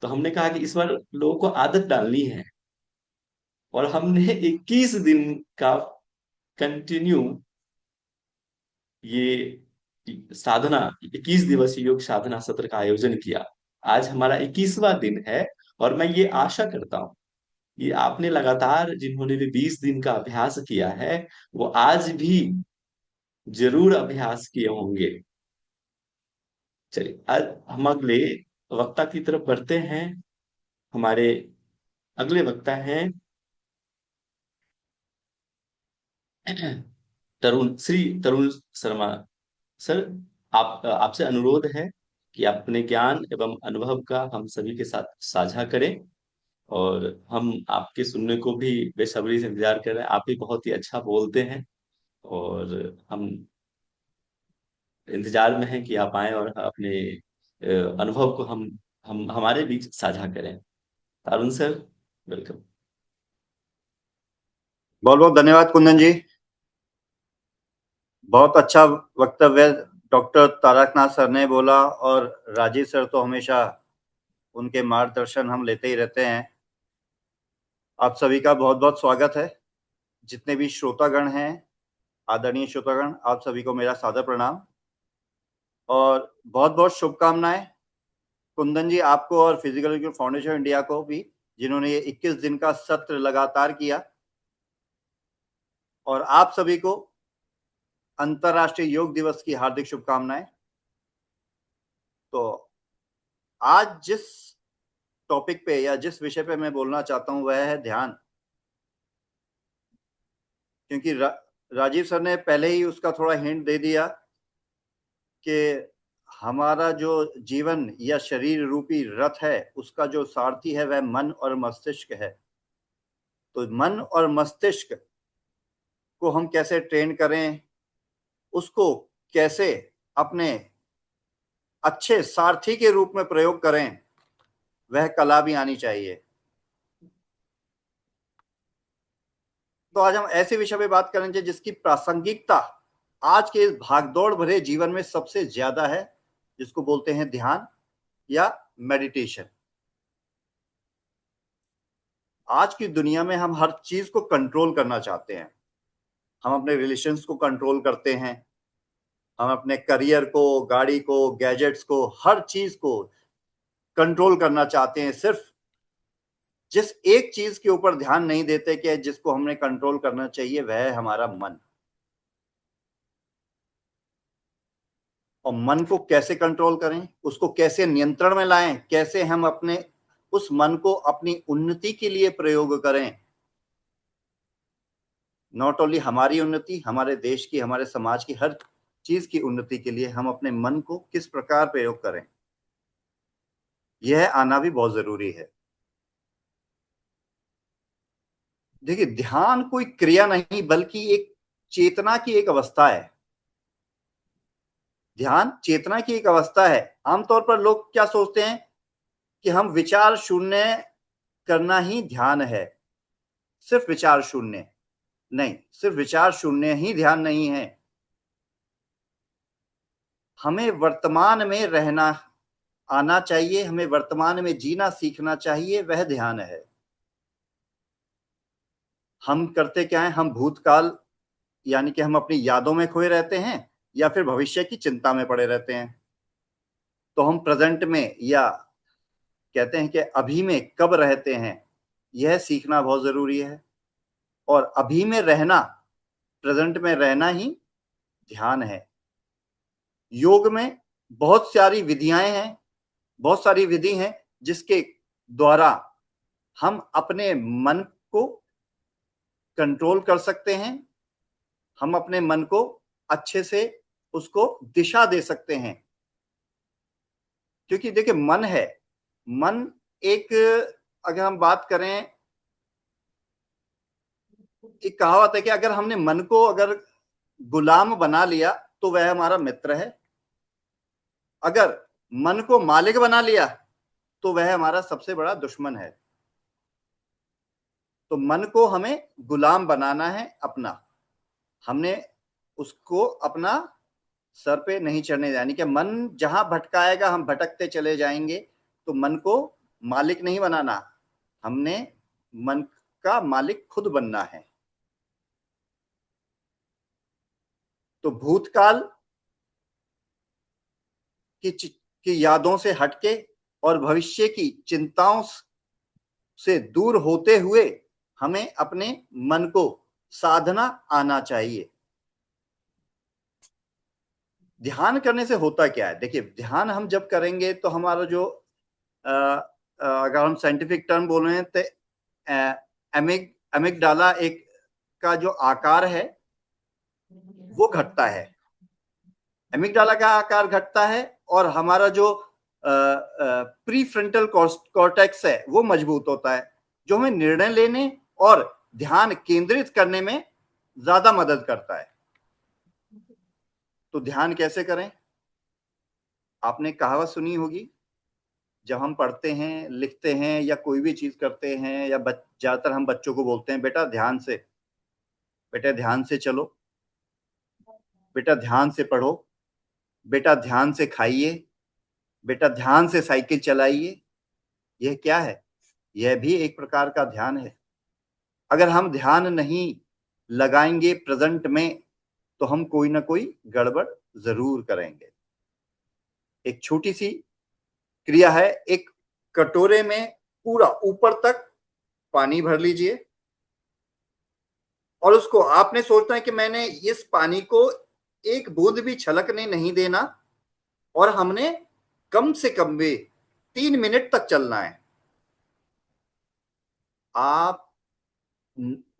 तो हमने कहा कि इस बार लोगों को आदत डालनी है। और हमने 21 दिन का कंटिन्यू ये साधना, 21 दिवसीय योग साधना सत्र का आयोजन किया। आज हमारा 21वां दिन है। और मैं ये आशा करता हूँ, ये आपने लगातार जिन्होंने भी 20 दिन का अभ्यास किया है, वो आज भी जरूर अभ्यास किए होंगे। चलिए, आज हम अगले वक्ता की तरफ बढ़ते हैं। हमारे अगले वक्ता हैं तरुण शर्मा सर। आप आपसे अनुरोध है कि आप अपने ज्ञान एवं अनुभव का हम सभी के साथ साझा करें। और हम आपके सुनने को भी बेसब्री से इंतजार कर रहे हैं। आप भी बहुत ही अच्छा बोलते हैं। और हम इंतजार में हैं कि आप आए और अपने अनुभव को हम हमारे बीच साझा करें। Arun sir, welcome. बहुत बहुत धन्यवाद कुंदन जी। बहुत अच्छा वक्तव्य डॉक्टर तारकनाथ सर ने बोला, और राजीव सर तो हमेशा उनके मार्गदर्शन हम लेते ही रहते हैं। आप सभी का बहुत बहुत स्वागत है। जितने भी श्रोतागण हैं, आदरणीय श्रोतागण, आप सभी को मेरा सादर प्रणाम और बहुत बहुत शुभकामनाएं। कुंदन जी, आपको और फिजिकल एजुकेशन फाउंडेशन इंडिया को भी, जिन्होंने ये 21 दिन का सत्र लगातार किया। और आप सभी को अंतर्राष्ट्रीय योग दिवस की हार्दिक शुभकामनाएं। तो आज जिस टॉपिक पे या जिस विषय पे मैं बोलना चाहता हूं वह है ध्यान। क्योंकि राजीव सर ने पहले ही उसका थोड़ा हिंट दे दिया कि हमारा जो जीवन या शरीर रूपी रथ है, उसका जो सारथी है वह मन और मस्तिष्क है। तो मन और मस्तिष्क को हम कैसे ट्रेन करें, उसको कैसे अपने अच्छे सारथी के रूप में प्रयोग करें, वह कला भी आनी चाहिए। तो आज हम ऐसे विषय पे बात करेंगे जिसकी प्रासंगिकता आज के इस भागदौड़ भरे जीवन में सबसे ज्यादा है, जिसको बोलते हैं ध्यान या मेडिटेशन। आज की दुनिया में हम हर चीज को कंट्रोल करना चाहते हैं। हम अपने रिलेशंस को कंट्रोल करते हैं, हम अपने करियर को, गाड़ी को, गैजेट्स को, हर चीज को कंट्रोल करना चाहते हैं। सिर्फ जिस एक चीज के ऊपर ध्यान नहीं देते कि जिसको हमने कंट्रोल करना चाहिए, वह है हमारा मन। और मन को कैसे कंट्रोल करें, उसको कैसे नियंत्रण में लाएं, कैसे हम अपने उस मन को अपनी उन्नति के लिए प्रयोग करें। नॉट ओनली हमारी उन्नति, हमारे देश की, हमारे समाज की, हर चीज की उन्नति के लिए हम अपने मन को किस प्रकार प्रयोग करें, यह आना भी बहुत जरूरी है। देखिए, ध्यान कोई क्रिया नहीं बल्कि एक चेतना की एक अवस्था है। ध्यान चेतना की एक अवस्था है। आमतौर पर लोग क्या सोचते हैं कि हम विचार शून्य करना ही ध्यान है, सिर्फ विचार शून्य नहीं, सिर्फ विचार शून्य ही ध्यान नहीं है। हमें वर्तमान में रहना आना चाहिए, हमें वर्तमान में जीना सीखना चाहिए, वह ध्यान है। हम करते क्या है, हम भूतकाल यानी कि हम अपनी यादों में खोए रहते हैं या फिर भविष्य की चिंता में पड़े रहते हैं। तो हम प्रेजेंट में या कहते हैं कि अभी में कब रहते हैं, यह सीखना बहुत जरूरी है। और अभी में रहना, प्रेजेंट में रहना ही ध्यान है। योग में बहुत सारी विधियां हैं, बहुत सारी विधि हैं जिसके द्वारा हम अपने मन को कंट्रोल कर सकते हैं, हम अपने मन को अच्छे से उसको दिशा दे सकते हैं। क्योंकि देखिए मन है, मन एक, अगर हम बात करें, एक कहावत है कि अगर हमने मन को अगर गुलाम बना लिया तो वह हमारा मित्र है, अगर मन को मालिक बना लिया तो वह हमारा सबसे बड़ा दुश्मन है। तो मन को हमें गुलाम बनाना है अपना, हमने उसको अपना सर पे नहीं चढ़ने, यानी कि मन जहां भटकाएगा हम भटकते चले जाएंगे। तो मन को मालिक नहीं बनाना, हमने मन का मालिक खुद बनना है। तो भूतकाल की यादों से हटके और भविष्य की चिंताओं से दूर होते हुए हमें अपने मन को साधना आना चाहिए। ध्यान करने से होता क्या है, देखिए ध्यान हम जब करेंगे तो हमारा जो अगर हम साइंटिफिक टर्म बोल रहे हैं तो एमिगडाला एक का जो आकार है वो घटता है, एमिगडाला का आकार घटता है और हमारा जो प्री फ्रंटल कॉर्टेक्स है वो मजबूत होता है, जो हमें निर्णय लेने और ध्यान केंद्रित करने में ज्यादा मदद करता है। तो ध्यान कैसे करें, आपने कहावत सुनी होगी, जब हम पढ़ते हैं, लिखते हैं या कोई भी चीज करते हैं, या ज्यादातर हम बच्चों को बोलते हैं बेटा ध्यान से, बेटा ध्यान से चलो, बेटा ध्यान से पढ़ो, बेटा ध्यान से खाइए, बेटा ध्यान से साइकिल चलाइए। यह क्या है, यह भी एक प्रकार का ध्यान है। अगर हम ध्यान नहीं लगाएंगे प्रेजेंट में तो हम कोई ना कोई गड़बड़ जरूर करेंगे। एक छोटी सी क्रिया है, एक कटोरे में पूरा ऊपर तक पानी भर लीजिए और उसको आपने सोचना है कि मैंने इस पानी को एक बूंद भी छलकने नहीं देना और हमने कम से कम भी 3 मिनट तक चलना है। आप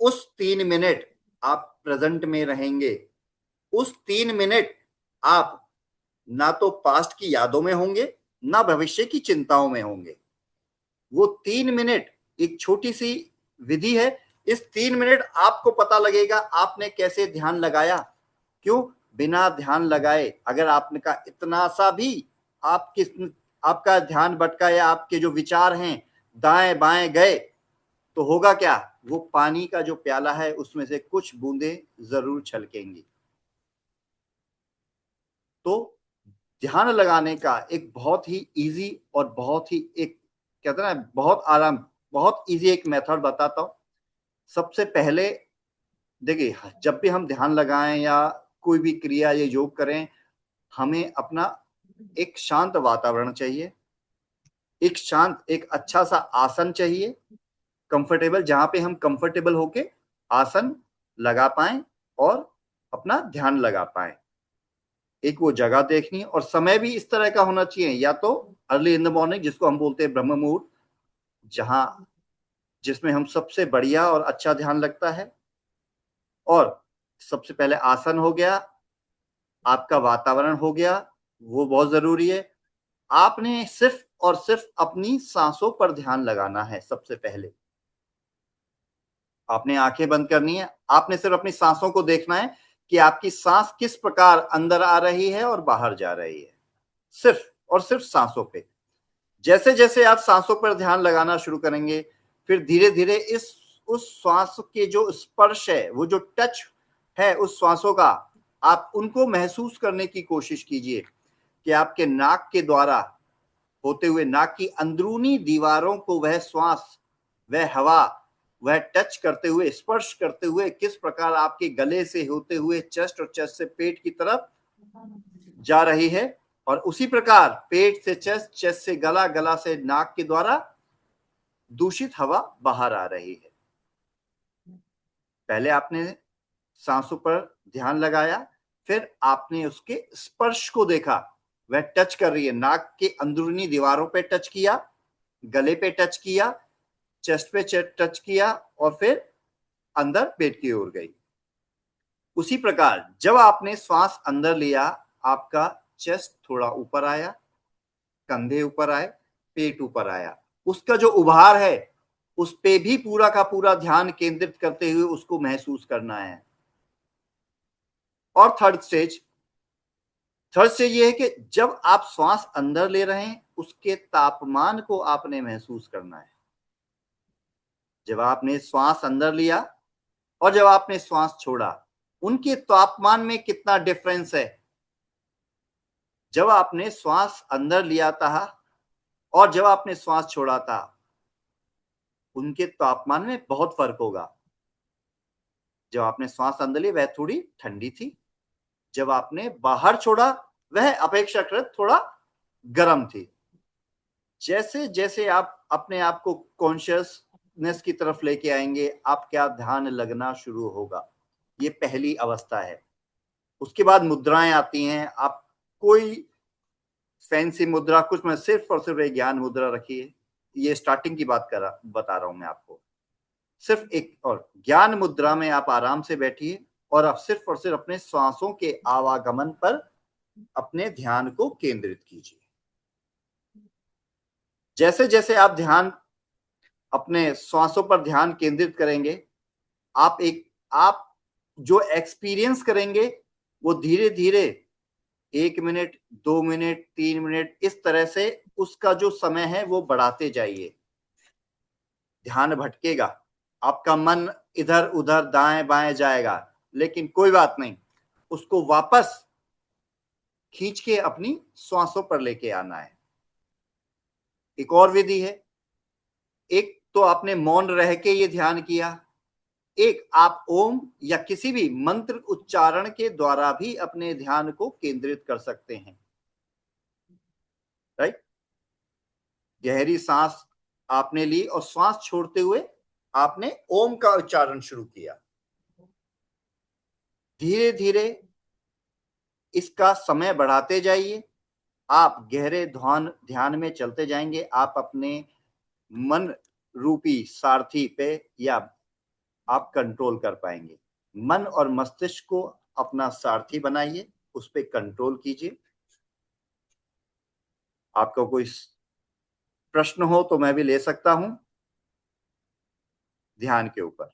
उस 3 मिनट आप प्रेजेंट में रहेंगे, उस 3 मिनट आप ना तो पास्ट की यादों में होंगे ना भविष्य की चिंताओं में होंगे। वो 3 मिनट एक छोटी सी विधि है, इस 3 मिनट आपको पता लगेगा आपने कैसे ध्यान लगाया। क्यों, बिना ध्यान लगाए अगर आपने का इतना सा भी आपका ध्यान भटका या आपके जो विचार हैं दाएं बाएं गए तो होगा क्या, वो पानी का जो प्याला है उसमें से कुछ बूंदें जरूर छलकेंगी। तो ध्यान लगाने का एक बहुत ही इजी और बहुत ही एक कहते हैं ना बहुत आराम, बहुत इजी एक मेथड बताता हूं। सबसे पहले देखिए, जब भी हम ध्यान लगाएं या कोई भी क्रिया या योग करें, हमें अपना एक शांत वातावरण चाहिए, एक शांत एक अच्छा सा आसन चाहिए, कंफर्टेबल, जहां पे हम कंफर्टेबल होके आसन लगा पाएं और अपना ध्यान लगा पाएं। एक वो जगह देखनी और समय भी इस तरह का होना चाहिए, या तो अर्ली इन द मॉर्निंग जिसको हम बोलते हैं ब्रह्म मुहूर्त, जहां जिसमें हम सबसे बढ़िया और अच्छा ध्यान लगता है। और सबसे पहले आसन हो गया, आपका वातावरण हो गया, वो बहुत जरूरी है। आपने सिर्फ और सिर्फ अपनी सांसों पर ध्यान लगाना है। सबसे पहले आपने आंखें बंद करनी है, आपने सिर्फ अपनी सांसों को देखना है कि आपकी सांस किस प्रकार अंदर आ रही है और बाहर जा रही है, सिर्फ और सिर्फ सांसों पे। जैसे जैसे आप सांसों पर ध्यान लगाना शुरू करेंगे, फिर धीरे धीरे इस उस श्वास के जो स्पर्श है, वो जो टच है उस श्वासों का, आप उनको महसूस करने की कोशिश कीजिए कि आपके नाक के द्वारा होते हुए नाक की अंदरूनी दीवारों को वह श्वास, वह हवा, वह टच करते हुए, स्पर्श करते हुए किस प्रकार आपके गले से होते हुए चेस्ट और चेस्ट से पेट की तरफ जा रही है, और उसी प्रकार पेट से चेस्ट, चेस्ट से गला, गला से नाक के द्वारा दूषित हवा बाहर आ रही है। पहले आपने सांसों पर ध्यान लगाया, फिर आपने उसके स्पर्श को देखा, वह टच कर रही है, नाक के अंदरूनी दीवारों पे टच किया, गले पे टच किया, चेस्ट पे टच किया, और फिर अंदर पेट की ओर गई। उसी प्रकार जब आपने श्वास अंदर लिया, आपका चेस्ट थोड़ा ऊपर आया, कंधे ऊपर आए, पेट ऊपर आया, उसका जो उभार है उस पे भी पूरा का पूरा ध्यान केंद्रित करते हुए उसको महसूस करना है। और थर्ड स्टेज ये है कि जब आप श्वास अंदर ले रहे हैं, उसके तापमान को आपने महसूस करना है। जब आपने श्वास अंदर लिया और जब आपने श्वास छोड़ा, उनके तापमान में कितना डिफरेंस है। जब आपने श्वास अंदर लिया था और जब आपने श्वास छोड़ा था, उनके तापमान में बहुत फर्क होगा। जब आपने श्वास अंदर ली वह थोड़ी ठंडी थी, जब आपने बाहर छोड़ा वह अपेक्षाकृत थोड़ा गर्म थी। जैसे जैसे आप अपने आप को कॉन्शियसनेस की तरफ लेके आएंगे, आपका ध्यान लगना शुरू होगा। ये पहली अवस्था है। उसके बाद मुद्राएं आती हैं। आप कोई फैंसी मुद्रा, कुछ मैं सिर्फ और सिर्फ एक ज्ञान मुद्रा रखिए। ये स्टार्टिंग की बता रहा हूं मैं आपको। सिर्फ एक और ज्ञान मुद्रा में आप आराम से बैठिए और आप सिर्फ और सिर्फ अपने श्वासों के आवागमन पर अपने ध्यान को केंद्रित कीजिए। जैसे जैसे आप अपने श्वासों पर ध्यान केंद्रित करेंगे, आप जो एक्सपीरियंस करेंगे वो धीरे धीरे 1 मिनट, 2 मिनट, 3 मिनट, इस तरह से उसका जो समय है वो बढ़ाते जाइए। ध्यान भटकेगा, आपका मन इधर उधर दाएं बाएं जाएगा, लेकिन कोई बात नहीं, उसको वापस खींच के अपनी श्वासों पर लेके आना है। एक और विधि है। एक तो आपने मौन रह के ये ध्यान किया, एक आप ओम या किसी भी मंत्र उच्चारण के द्वारा भी अपने ध्यान को केंद्रित कर सकते हैं। राइट? गहरी सांस आपने ली और श्वास छोड़ते हुए आपने ओम का उच्चारण शुरू किया। धीरे धीरे इसका समय बढ़ाते जाइए। आप गहरे ध्यान में चलते जाएंगे। आप अपने मन रूपी सारथी पे या आप कंट्रोल कर पाएंगे। मन और मस्तिष्क को अपना सारथी बनाइए, उस पे कंट्रोल कीजिए। आपको कोई प्रश्न हो तो मैं भी ले सकता हूं ध्यान के ऊपर।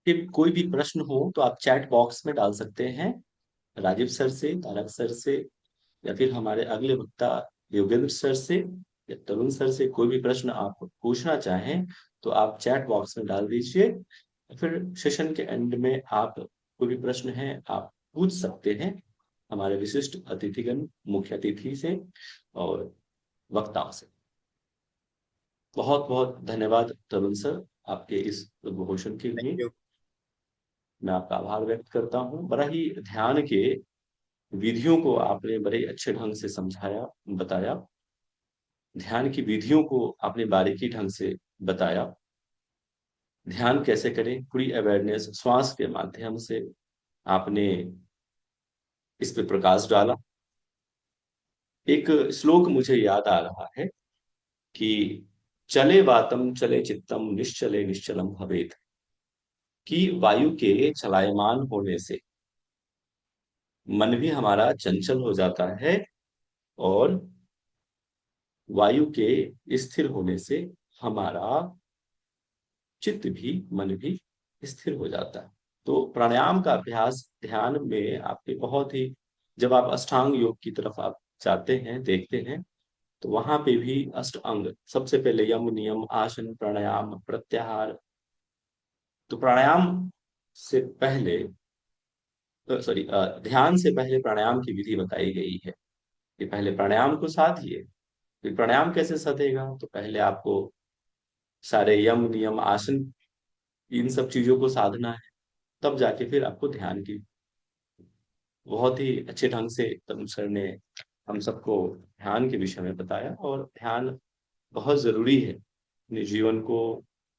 कि कोई भी प्रश्न हो तो आप चैट बॉक्स में डाल सकते हैं। राजीव सर से, तारक सर से, या फिर हमारे अगले वक्ता योगेंद्र सर से या तरुण सर से कोई भी प्रश्न आप पूछना चाहें तो आप चैट बॉक्स में डाल दीजिए। फिर सेशन के एंड में आप कोई भी प्रश्न है आप पूछ सकते हैं हमारे विशिष्ट अतिथिगण, मुख्य अतिथि से और वक्ताओं से। बहुत बहुत धन्यवाद तरुण सर आपके इस उद्घोषण के लिए। Thank you. मैं आपका आभार व्यक्त करता हूँ। बड़ा ही ध्यान के विधियों को आपने बड़े अच्छे ढंग से समझाया, बताया। ध्यान की विधियों को आपने बारीकी ढंग से बताया। ध्यान कैसे करें, पूरी अवेयरनेस श्वास के माध्यम से आपने इस पे प्रकाश डाला। एक श्लोक मुझे याद आ रहा है कि चले वातम चले चित्तम निश्चले निश्चलम भवेत, कि वायु के चलायमान होने से मन भी हमारा चंचल हो जाता है और वायु के स्थिर होने से हमारा चित्त भी, मन भी स्थिर हो जाता है। तो प्राणायाम का अभ्यास ध्यान में आपके बहुत ही, जब आप अष्टांग योग की तरफ आप जाते हैं, देखते हैं, तो वहां पे भी अष्ट अंग, सबसे पहले यम नियम आसन प्राणायाम प्रत्याहार। तो प्राणायाम से पहले, सॉरी, ध्यान से पहले प्राणायाम की विधि बताई गई है कि पहले प्राणायाम को साधिए। फिर प्राणायाम कैसे साधेगा, तो पहले आपको सारे यम नियम आसन, इन सब चीजों को साधना है, तब जाके फिर आपको ध्यान की, बहुत ही अच्छे ढंग से तनु सर ने हम सबको ध्यान के विषय में बताया। और ध्यान बहुत जरूरी है अपने जीवन को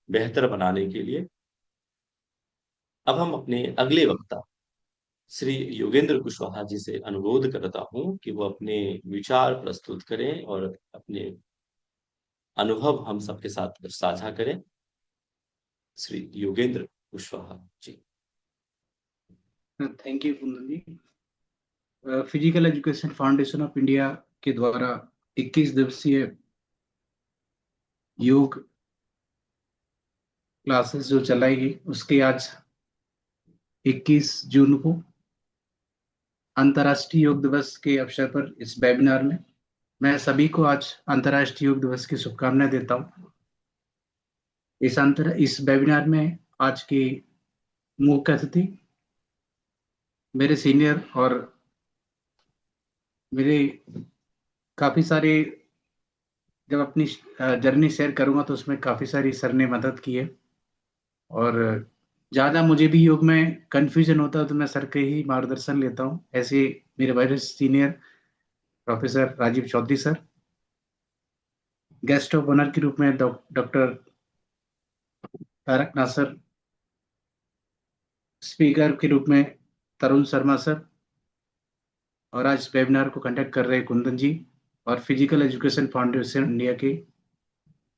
बेहतर बनाने के लिए। अब हम अपने अगले वक्ता श्री योगेंद्र कुशवाहा जी से अनुरोध करता हूं कि वो अपने विचार प्रस्तुत करें और अपने अनुभव हम सबके साथ साझा करें। Shri Yogendra Kushwaha ji. Thank you Kundan ji. Physical education foundation of India के द्वारा 21 दिवसीय योग क्लासेस जो चलाई गई, उसके आज 21 जून को अंतर्राष्ट्रीय योग दिवस के अवसर पर इस वेबिनार में मैं सभी को आज अंतर्राष्ट्रीय योग दिवस की शुभकामनाएं देता हूं। इस वेबिनार में आज की मुख्य अतिथि मेरे सीनियर और मेरे काफी सारे, जब अपनी जर्नी शेयर करूंगा तो उसमें काफी सारी सर ने मदद की है। और ज़्यादा मुझे भी योग में कन्फ्यूजन होता है तो मैं सर के ही मार्गदर्शन लेता हूँ। ऐसे मेरे बड़े senior professor Rajiv Chaudhary sir, guest of honour के रूप में डॉक्टर तारक नासर, स्पीकर के रूप में तरुण शर्मा सर, और आज इस वेबिनार को कंडक्ट कर रहे कुंदन जी, और फिजिकल एजुकेशन फाउंडेशन इंडिया के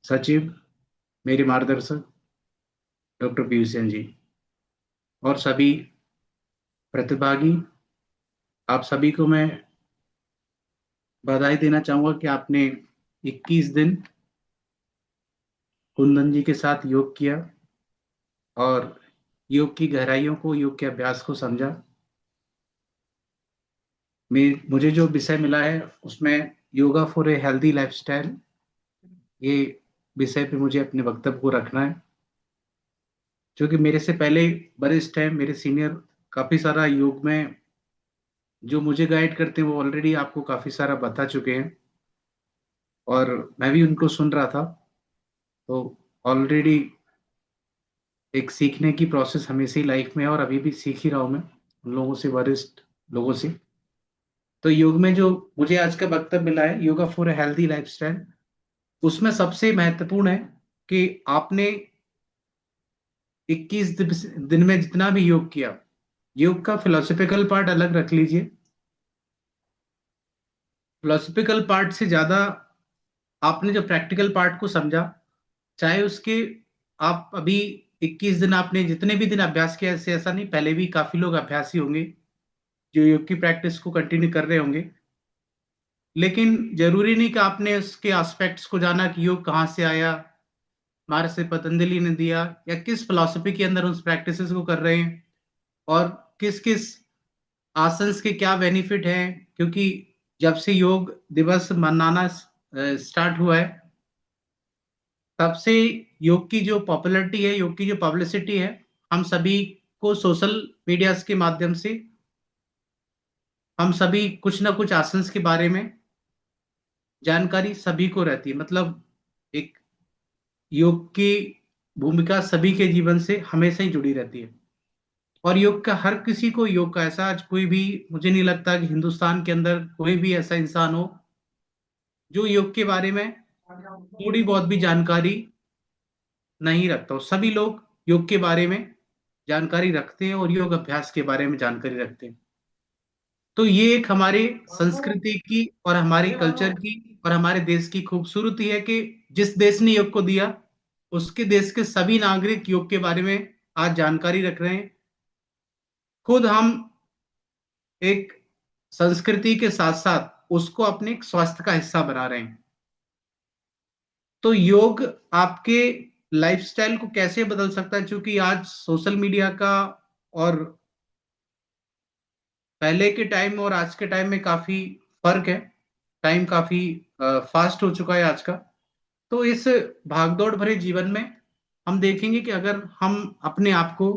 सचिव मेरे मार्गदर्शक डॉक्टर पीयूष जैन जी, और सभी प्रतिभागी, आप सभी को मैं बधाई देना चाहूंगा कि आपने 21 दिन कुंदन जी के साथ योग किया और योग की गहराइयों को, योग के अभ्यास को समझा। मुझे जो विषय मिला है उसमें yoga for a healthy lifestyle, ये विषय पे मुझे अपने वक्तव्य को रखना है, क्योंकि मेरे से पहले वरिष्ठ हैं, मेरे सीनियर, काफ़ी सारा योग में जो मुझे गाइड करते हैं वो ऑलरेडी आपको काफ़ी सारा बता चुके हैं, और मैं भी उनको सुन रहा था। तो ऑलरेडी एक सीखने की प्रोसेस हमेशा ही लाइफ में है, और अभी भी सीख ही रहा हूँ मैं उन लोगों से, वरिष्ठ लोगों से। तो योग में जो मुझे आज का वक्तव्य मिला है, yoga for a healthy lifestyle, उसमें सबसे महत्वपूर्ण है कि आपने 21 दिन में जितना भी योग किया, योग का फिलोसफिकल पार्ट अलग रख लीजिए। फिलोसफिकल पार्ट से ज्यादा आपने जो प्रैक्टिकल पार्ट को समझा, चाहे उसके, आप अभी 21 दिन आपने जितने भी दिन अभ्यास किया, ऐसे ऐसा नहीं, पहले भी काफी लोग अभ्यासी होंगे जो योग की प्रैक्टिस को कंटिन्यू कर रहे होंगे, लेकिन जरूरी नहीं कि आपने उसके एस्पेक्ट्स को जाना कि योग कहाँ से आया, महर्षि पतंजलि ने दिया, या किस फिलॉसफी के अंदर उस प्रैक्टिसेस को कर रहे हैं, और किस किस आसंस के क्या बेनिफिट हैं। क्योंकि जब से योग दिवस मनाना स्टार्ट हुआ है, तब से योग की जो पॉपुलैरिटी है, योग की जो पब्लिसिटी है, हम सभी को सोशल मीडिया के माध्यम से हम सभी कुछ ना कुछ आसंस के बारे में जानकारी सभी को रहती है। मतलब एक योग की भूमिका सभी के जीवन से हमेशा ही जुड़ी रहती है, और योग का हर किसी को, योग का ऐसा आज कोई भी, मुझे नहीं लगता कि हिंदुस्तान के अंदर कोई भी ऐसा इंसान हो जो योग के बारे में थोड़ी बहुत भी जानकारी नहीं रखता हो। सभी लोग योग के बारे में जानकारी रखते हैं और योग अभ्यास के बारे में जानकारी रखते हैं। तो ये एक हमारे संस्कृति की और हमारे कल्चर की और हमारे देश की खूबसूरती है कि जिस देश ने योग को दिया, उसके देश के सभी नागरिक योग के बारे में आज जानकारी रख रहे हैं। खुद हम एक संस्कृति के साथ साथ उसको अपने स्वास्थ्य का हिस्सा बना रहे हैं। तो योग आपके लाइफस्टाइल को कैसे बदल सकता है, क्योंकि आज सोशल मीडिया का और पहले के टाइम और आज के टाइम में काफी फर्क है। टाइम काफी फास्ट हो चुका है आज का। तो इस भागदौड़ भरे जीवन में हम देखेंगे कि अगर हम अपने आप को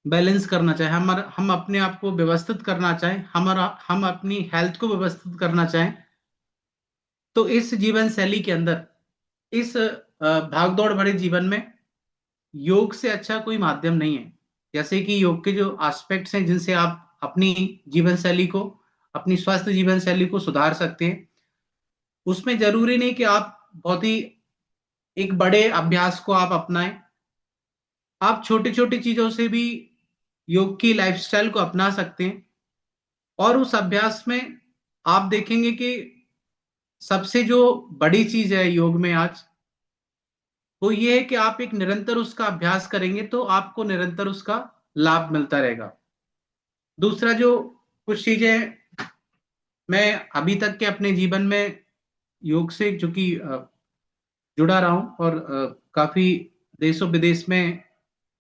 बैलेंस करना चाहें, हम अपने आप को व्यवस्थित करना चाहें, हम अपनी हेल्थ को व्यवस्थित करना चाहें, तो इस जीवन शैली के अंदर, इस भागदौड़ भरे जीवन में योग से अच्छा कोई माध्यम नहीं है। जैसे कि योग के जो एस्पेक्ट्स हैं जिनसे आप अपनी जीवन शैली को, अपनी स्वस्थ जीवन शैली को सुधार सकते हैं, उसमें जरूरी नहीं कि आप बहुत ही एक बड़े अभ्यास को आप अपनाएं। आप छोटी छोटी चीजों से भी योग की लाइफस्टाइल को अपना सकते हैं। और उस अभ्यास में आप देखेंगे कि सबसे जो बड़ी चीज है योग में आज, वो ये है कि आप एक निरंतर उसका अभ्यास करेंगे तो आपको निरंतर उसका लाभ मिलता रहेगा। दूसरा, जो कुछ चीजें मैं अभी तक के अपने जीवन में योग से चूंकि जुड़ा रहा हूं और काफी देशों विदेश में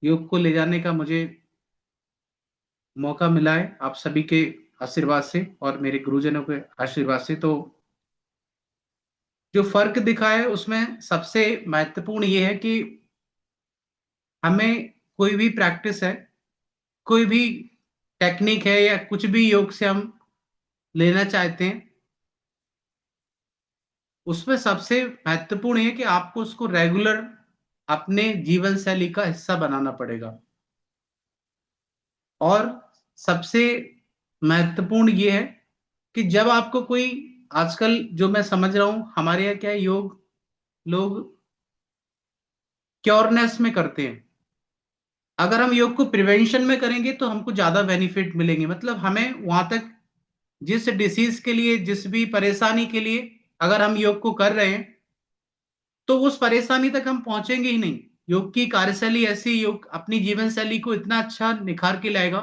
योग को ले जाने का मुझे मौका मिला है आप सभी के आशीर्वाद से और मेरे गुरुजनों के आशीर्वाद से। तो जो फर्क दिखा है उसमें सबसे महत्वपूर्ण ये है कि हमें कोई भी प्रैक्टिस है, कोई भी टेक्निक है या कुछ भी योग से हम लेना चाहते हैं, उसमें सबसे महत्वपूर्ण है कि आपको उसको रेगुलर अपने जीवन शैली का हिस्सा बनाना पड़ेगा। और सबसे महत्वपूर्ण ये है कि जब आपको कोई, आजकल जो मैं समझ रहा हूं हमारे यहाँ क्या है, योग लोग क्योरनेस में करते हैं। अगर हम योग को प्रिवेंशन में करेंगे तो हमको ज्यादा बेनिफिट मिलेंगे। मतलब हमें वहां तक, जिस डिसीज के लिए, जिस भी परेशानी के लिए अगर हम योग को कर रहे हैं, तो उस परेशानी तक हम पहुंचेंगे ही नहीं। योग की कार्यशैली ऐसी, योग अपनी जीवन शैली को इतना अच्छा निखार के लाएगा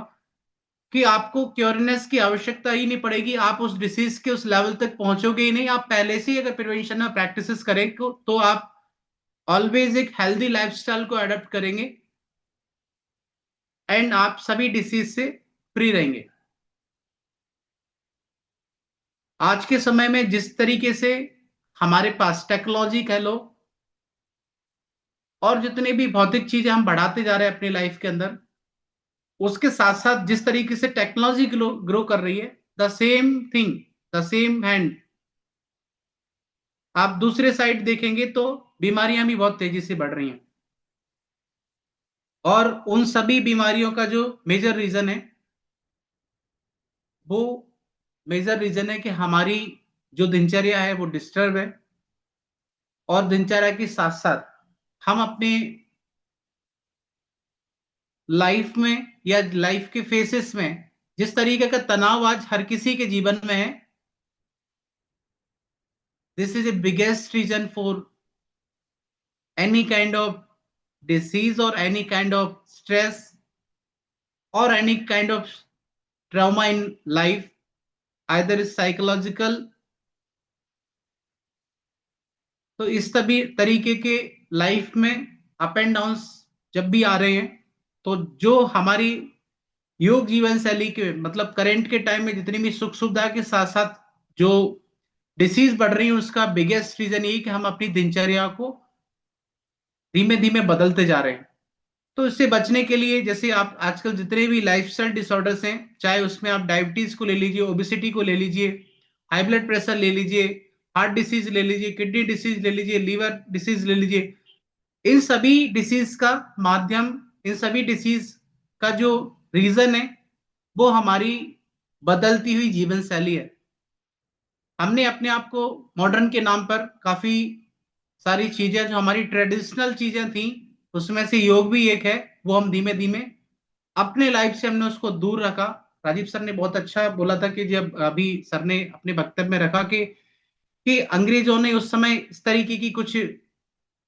कि आपको क्योरनेस की आवश्यकता ही नहीं पड़ेगी। आप उस डिसीज के उस लेवल तक पहुंचोगे ही नहीं। आप पहले से ही अगर प्रिवेंशन में प्रैक्टिसेस करें तो आप ऑलवेज एक हेल्दी लाइफस्टाइल को अडॉप्ट करेंगे एंड आप सभी डिसीज से फ्री रहेंगे। आज के समय में जिस तरीके से हमारे पास टेक्नोलॉजी कह लो और जितने भी भौतिक चीजें हम बढ़ाते जा रहे हैं अपनी लाइफ के अंदर, उसके साथ साथ जिस तरीके से टेक्नोलॉजी ग्रो कर रही है, the same thing, the same hand, आप दूसरे साइड देखेंगे तो बीमारियां भी बहुत तेजी से बढ़ रही हैं। और उन सभी बीमारियों का जो मेजर रीजन है, वो मेजर रीजन है कि हमारी जो दिनचर्या है वो डिस्टर्ब है। और दिनचर्या के साथ साथ हम अपने लाइफ में या लाइफ के फेसेस में जिस तरीके का तनाव आज हर किसी के जीवन में है, this is a biggest reason for any kind of disease or any kind of stress or any kind of trauma in life, either is psychological। तो इस तभी तरीके के लाइफ में अप एंड डाउन्स जब भी आ रहे हैं, तो जो हमारी योग जीवन शैली के, मतलब करंट के टाइम में जितनी भी सुख सुविधा के साथ साथ जो डिसीज बढ़ रही है, उसका बिगेस्ट रीजन यही कि हम अपनी दिनचर्या को धीमे धीमे बदलते जा रहे हैं। तो इससे बचने के लिए, जैसे आप आजकल जितने भी लाइफस्टाइल डिसऑर्डर्स हैं, चाहे उसमें आप डायबिटीज को ले लीजिए, ओबेसिटी को ले लीजिए, हाई ब्लड प्रेशर ले लीजिए, हार्ट डिसीज ले लीजिए, किडनी डिसीज ले लीजिए, लीवर डिसीज ले लीजिए, इन सभी डिसीज का माध्यम, इन सभी डिसीज का जो रीजन है वो हमारी बदलती हुई जीवन शैली है। हमने अपने आप को मॉडर्न के नाम पर काफी सारी चीजें, जो हमारी ट्रेडिशनल चीजें थी उसमें से योग भी एक है, वो हम धीमे धीमे अपने लाइफ से हमने उसको दूर रखा। राजीव सर ने बहुत अच्छा बोला था कि जब अभी सर ने अपने वक्तव्य में रखा कि अंग्रेजों ने उस समय इस तरीके की कुछ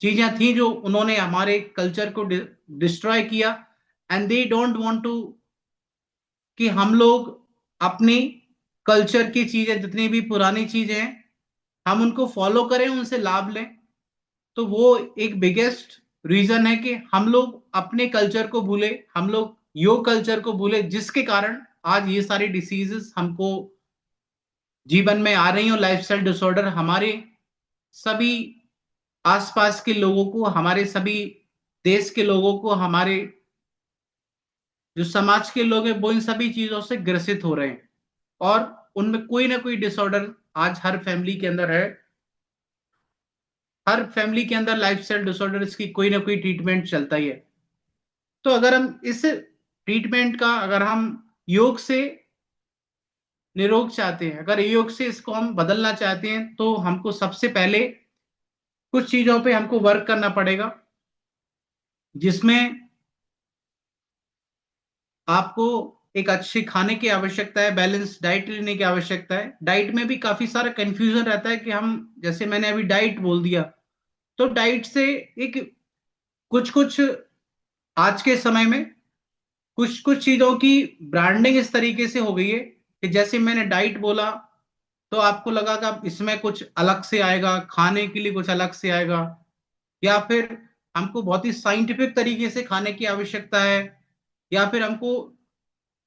चीजें थी जो उन्होंने हमारे कल्चर को डिस्ट्रॉय किया, and they don't want to कि हम लोग अपनी कल्चर की चीजें, जितनी भी पुरानी चीजें हैं, हम उनको फॉलो करें, उनसे लाभ लें। तो वो एक बिगेस्ट रीजन है कि हम लोग अपने कल्चर को भूले, हम लोग योग कल्चर को भूले, जिसके कारण आज ये सारी डिसीजेस हमको जीवन में आ रही हो। लाइफस्टाइल डिसऑर्डर हमारे सभी आसपास के लोगों को, हमारे सभी देश के लोगों को, हमारे जो समाज के लोग हैं वो इन सभी चीजों से ग्रसित हो रहे हैं, और उनमें कोई ना कोई डिसऑर्डर आज हर फैमिली के अंदर है। हर फैमिली के अंदर लाइफस्टाइल डिसऑर्डर्स की कोई ना कोई ट्रीटमेंट चलता ही है। तो अगर हम इस ट्रीटमेंट का, अगर हम योग से निरोग चाहते हैं, अगर योग से इसको हम बदलना चाहते हैं, तो हमको सबसे पहले कुछ चीजों पे हमको वर्क करना पड़ेगा, जिसमें आपको एक अच्छे खाने की आवश्यकता है, बैलेंस डाइट लेने की आवश्यकता है। डाइट में भी काफी सारा कंफ्यूजन रहता है कि हम, जैसे मैंने अभी डाइट बोल दिया, तो डाइट से एक कुछ कुछ आज के समय में कुछ कुछ चीजों की ब्रांडिंग इस तरीके से हो गई है कि जैसे मैंने डाइट बोला तो आपको लगा कि इसमें कुछ अलग से आएगा, खाने के लिए कुछ अलग से आएगा, या फिर हमको बहुत ही साइंटिफिक तरीके से खाने की आवश्यकता है, या फिर हमको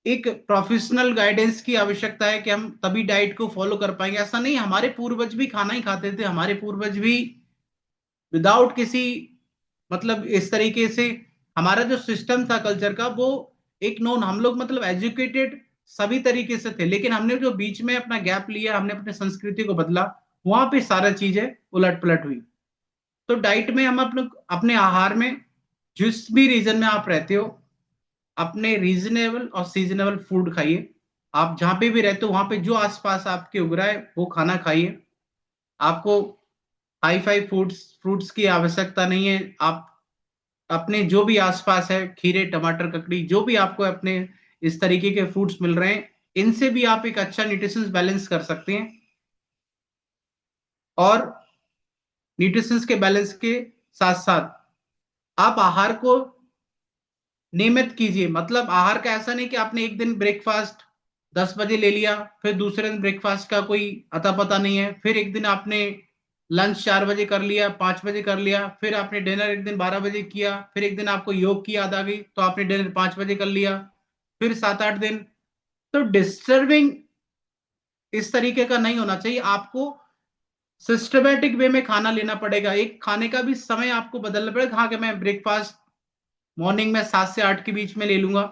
एक प्रोफेशनल गाइडेंस की आवश्यकता है कि हम तभी डाइट को फॉलो कर पाएंगे। ऐसा नहीं, हमारे पूर्वज भी खाना ही खाते थे, हमारे पूर्वज भी विदाउट किसी, मतलब इस तरीके से हमारा जो सिस्टम था कल्चर का, वो एक नॉन, हम लोग मतलब एजुकेटेड सभी तरीके से थे, लेकिन हमने जो बीच में अपना गैप लिया, हमने अपने संस्कृति को बदला, वहां पे सारा चीजें उलट पलट हुई। तो डाइट में हम अपने अपने आहार में, जिस भी रीजन में आप रहते हो, अपने रीजनेबल और सीजनेबल फूड खाइए। आप जहां पे भी रहते हो वहां पे जो आसपास आपके उग रहा है वो खाना खाइए। आपको हाई फाई फूड्स फ्रूट्स की आवश्यकता नहीं है। आप अपने जो भी आसपास है, खीरे, टमाटर, ककड़ी, जो भी आपको अपने इस तरीके के फ्रूट्स मिल रहे हैं, इनसे भी आप एक अच्छा न्यूट्रिशन बैलेंस कर सकते हैं। और न्यूट्रिशन के बैलेंस के साथ साथ आप आहार को नियमित कीजिए। मतलब आहार का ऐसा नहीं कि आपने एक दिन ब्रेकफास्ट 10 बजे ले लिया, फिर दूसरे दिन ब्रेकफास्ट का कोई अता पता नहीं है, फिर एक दिन आपने लंच 4 बजे कर लिया, 5 बजे कर लिया, फिर आपने डिनर एक दिन 12 बजे किया, फिर एक दिन आपको योग की याद आ गई तो आपने डिनर 5 बजे कर लिया, फिर 7-8 दिन। तो डिस्टर्बिंग इस तरीके का नहीं होना चाहिए। आपको सिस्टमेटिक वे में खाना लेना पड़ेगा। एक खाने का भी समय आपको बदलना पड़ेगा। हाँ कि मैं ब्रेकफास्ट मॉर्निंग में 7 से 8 के बीच में ले लूंगा,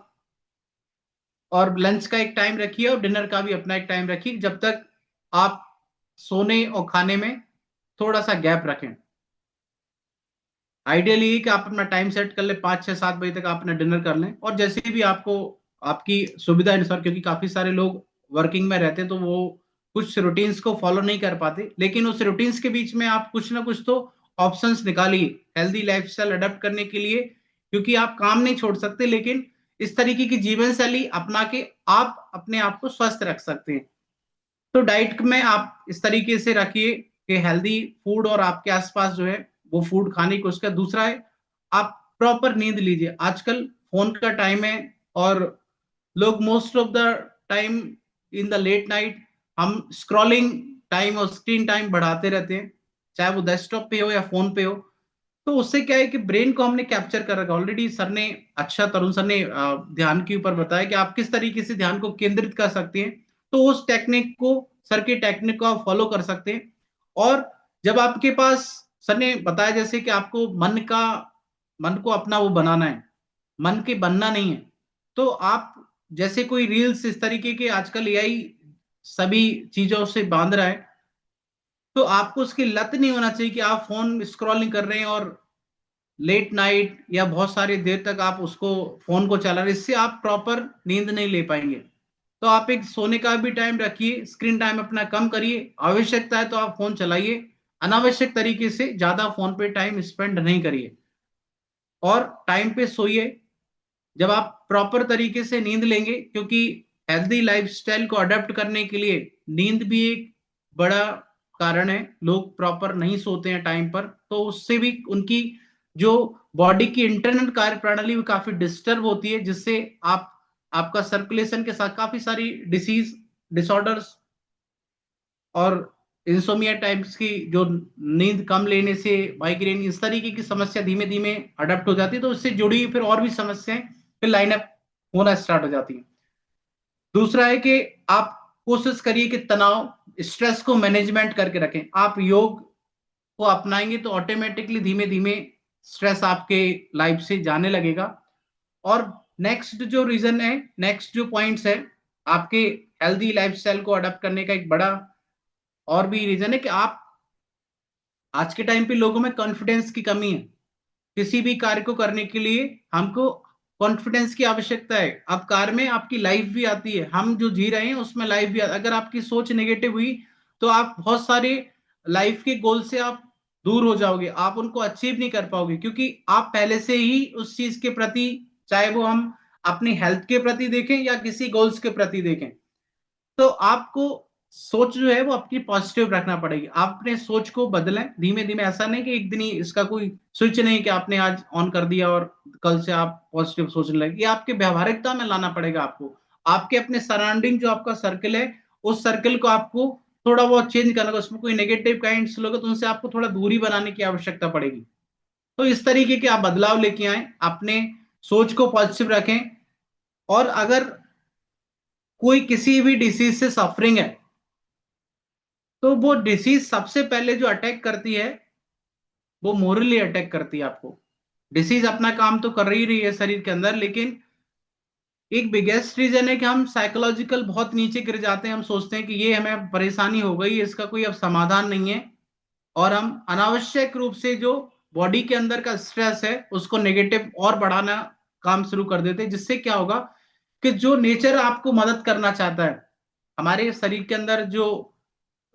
और लंच का एक टाइम रखिए, और डिनर का भी अपना एक टाइम रखिए, जब तक आप सोने और खाने में थोड़ा सा गैप रखें। आइडियली कि आप अपना टाइम सेट कर लें, 5, 6, 7 बजे तक आप अपना डिनर कर लें, और जैसे भी आपको आपकी सुविधा अनुसार, क्योंकि काफी सारे लोग वर्किंग में रहते हैं तो वो कुछ रूटीन्स को फॉलो नहीं कर पाते, लेकिन उस रूटीन्स के बीच में आप कुछ ना कुछ तो ऑप्शंस निकालिए हेल्दी लाइफस्टाइल अडेप्ट करने के लिए, क्योंकि आप काम नहीं छोड़ सकते, लेकिन इस तरीके की जीवन शैली अपना के आप अपने आप को स्वस्थ रख सकते हैं। तो डाइट में आप इस तरीके से रखिए कि हेल्दी फूड और आपके आसपास जो है वो फूड खाने को। उसका दूसरा है, आप प्रॉपर नींद लीजिए। आजकल फोन का टाइम है, और लोग most of the time in the late night हम स्क्रॉलिंग टाइम और स्क्रीन टाइम बढ़ाते रहते हैं, चाहे वो डेस्कटॉप पे हो या फोन पे हो। तो उससे क्या है कि ब्रेन को हमने कैप्चर कर रखा ऑलरेडी। सर ने अच्छा, तरुण सर ने ध्यान के ऊपर बताया कि आप किस तरीके से ध्यान को केंद्रित कर सकते हैं। तो उस टेक्निक को, सर के टेक्निक को आप फॉलो कर सकते हैं। और जब आपके पास, सर ने बताया जैसे कि आपको मन को अपना वो बनाना है, मन के बनना नहीं है, तो आप जैसे कोई रील्स इस तरीके के आजकल एआई सभी चीजों से बांध रहा है, तो आपको उसकी लत नहीं होना चाहिए कि आप फोन स्क्रॉलिंग कर रहे हैं और लेट नाइट या बहुत सारी देर तक आप उसको फोन को चला रहे। इससे आप प्रॉपर नींद नहीं ले पाएंगे। तो आप एक सोने का भी टाइम रखिए, स्क्रीन टाइम अपना कम करिए, आवश्यकता है तो आप फोन चलाइए, अनावश्यक तरीके से ज्यादा फोन पे टाइम स्पेंड नहीं करिए, और टाइम पे सोइए। जब आप प्रॉपर तरीके से नींद लेंगे, क्योंकि हेल्दी लाइफस्टाइल को अडेप्ट करने के लिए नींद भी एक बड़ा कारण है। लोग प्रॉपर नहीं सोते हैं टाइम पर, तो उससे भी उनकी जो बॉडी की इंटरनल कार्य प्रणाली भी काफी डिस्टर्ब होती है, जिससे आपका सर्कुलेशन के साथ काफी सारी डिसीज डिसऑर्डर्स और इंसोमिया टाइप्स की जो नींद कम लेने से माइग्रेन, इस तरीके की समस्या धीमे धीमे अडेप्ट हो जाती है, तो उससे जुड़ी फिर और भी समस्याएं फिर लाइनअप होना स्टार्ट हो जाती है। दूसरा है कि आप कोशिश करिए कि तनाव, स्ट्रेस को मैनेजमेंट करके रखें। आप योग को अपनाएंगे तो ऑटोमेटिकली धीमे धीमे स्ट्रेस आपके लाइफ से जाने लगेगा। और नेक्स्ट जो रीजन है, नेक्स्ट जो पॉइंट्स है आपके हेल्दी लाइफस्टाइल को अडॉप्ट करने का, एक बड़ा और भी रीजन है कि आप आज के टाइम पे लोगों में कॉन्फिडेंस की कमी है। किसी भी कार्य को करने के लिए हमको कॉन्फिडेंस की आवश्यकता है। अब कार में आपकी लाइफ भी आती है, हम जो जी रहे हैं उसमें लाइफ भी अगर आपकी सोच नेगेटिव हुई तो आप बहुत सारे लाइफ के गोल से आप दूर हो जाओगे, आप उनको अचीव नहीं कर पाओगे, क्योंकि आप पहले से ही उस चीज के प्रति, चाहे वो हम अपनी हेल्थ के प्रति देखें या किसी गोल्स के प्रति देखें, तो आपको सोच जो है वो अपनी पॉजिटिव रखना पड़ेगी। आप अपने सोच को बदलें धीमे धीमे। ऐसा नहीं कि एक दिन ही इसका कोई स्विच नहीं कि आपने आज ऑन कर दिया और कल से आप पॉजिटिव सोचने लगे। ये आपके व्यवहारिकता में लाना पड़ेगा आपको। आपके अपने सराउंडिंग जो आपका सर्कल है, उस सर्कल को आपको थोड़ा बहुत चेंज करना होगा। उसमें कोई नेगेटिव काइंड्स लोग तो उनसे आपको थोड़ा दूरी बनाने की आवश्यकता पड़ेगी। तो इस तरीके के आप बदलाव लेके आए, अपने सोच को पॉजिटिव रखें। और अगर कोई किसी भी डिसीज से सफरिंग है तो वो डिसीज सबसे पहले जो अटैक करती है वो मोरली अटैक करती है आपको। डिसीज अपना काम तो कर ही रही है शरीर के अंदर, लेकिन एक बिगेस्ट रीजन है कि हम साइकोलॉजिकल बहुत नीचे गिर जाते हैं। हम सोचते हैं कि ये हमें परेशानी हो गई, इसका कोई अब समाधान नहीं है, और हम अनावश्यक रूप से जो बॉडी के अंदर का स्ट्रेस है उसको नेगेटिव और बढ़ाना काम शुरू कर देते हैं। जिससे क्या होगा कि जो नेचर आपको मदद करना चाहता है, हमारे शरीर के अंदर जो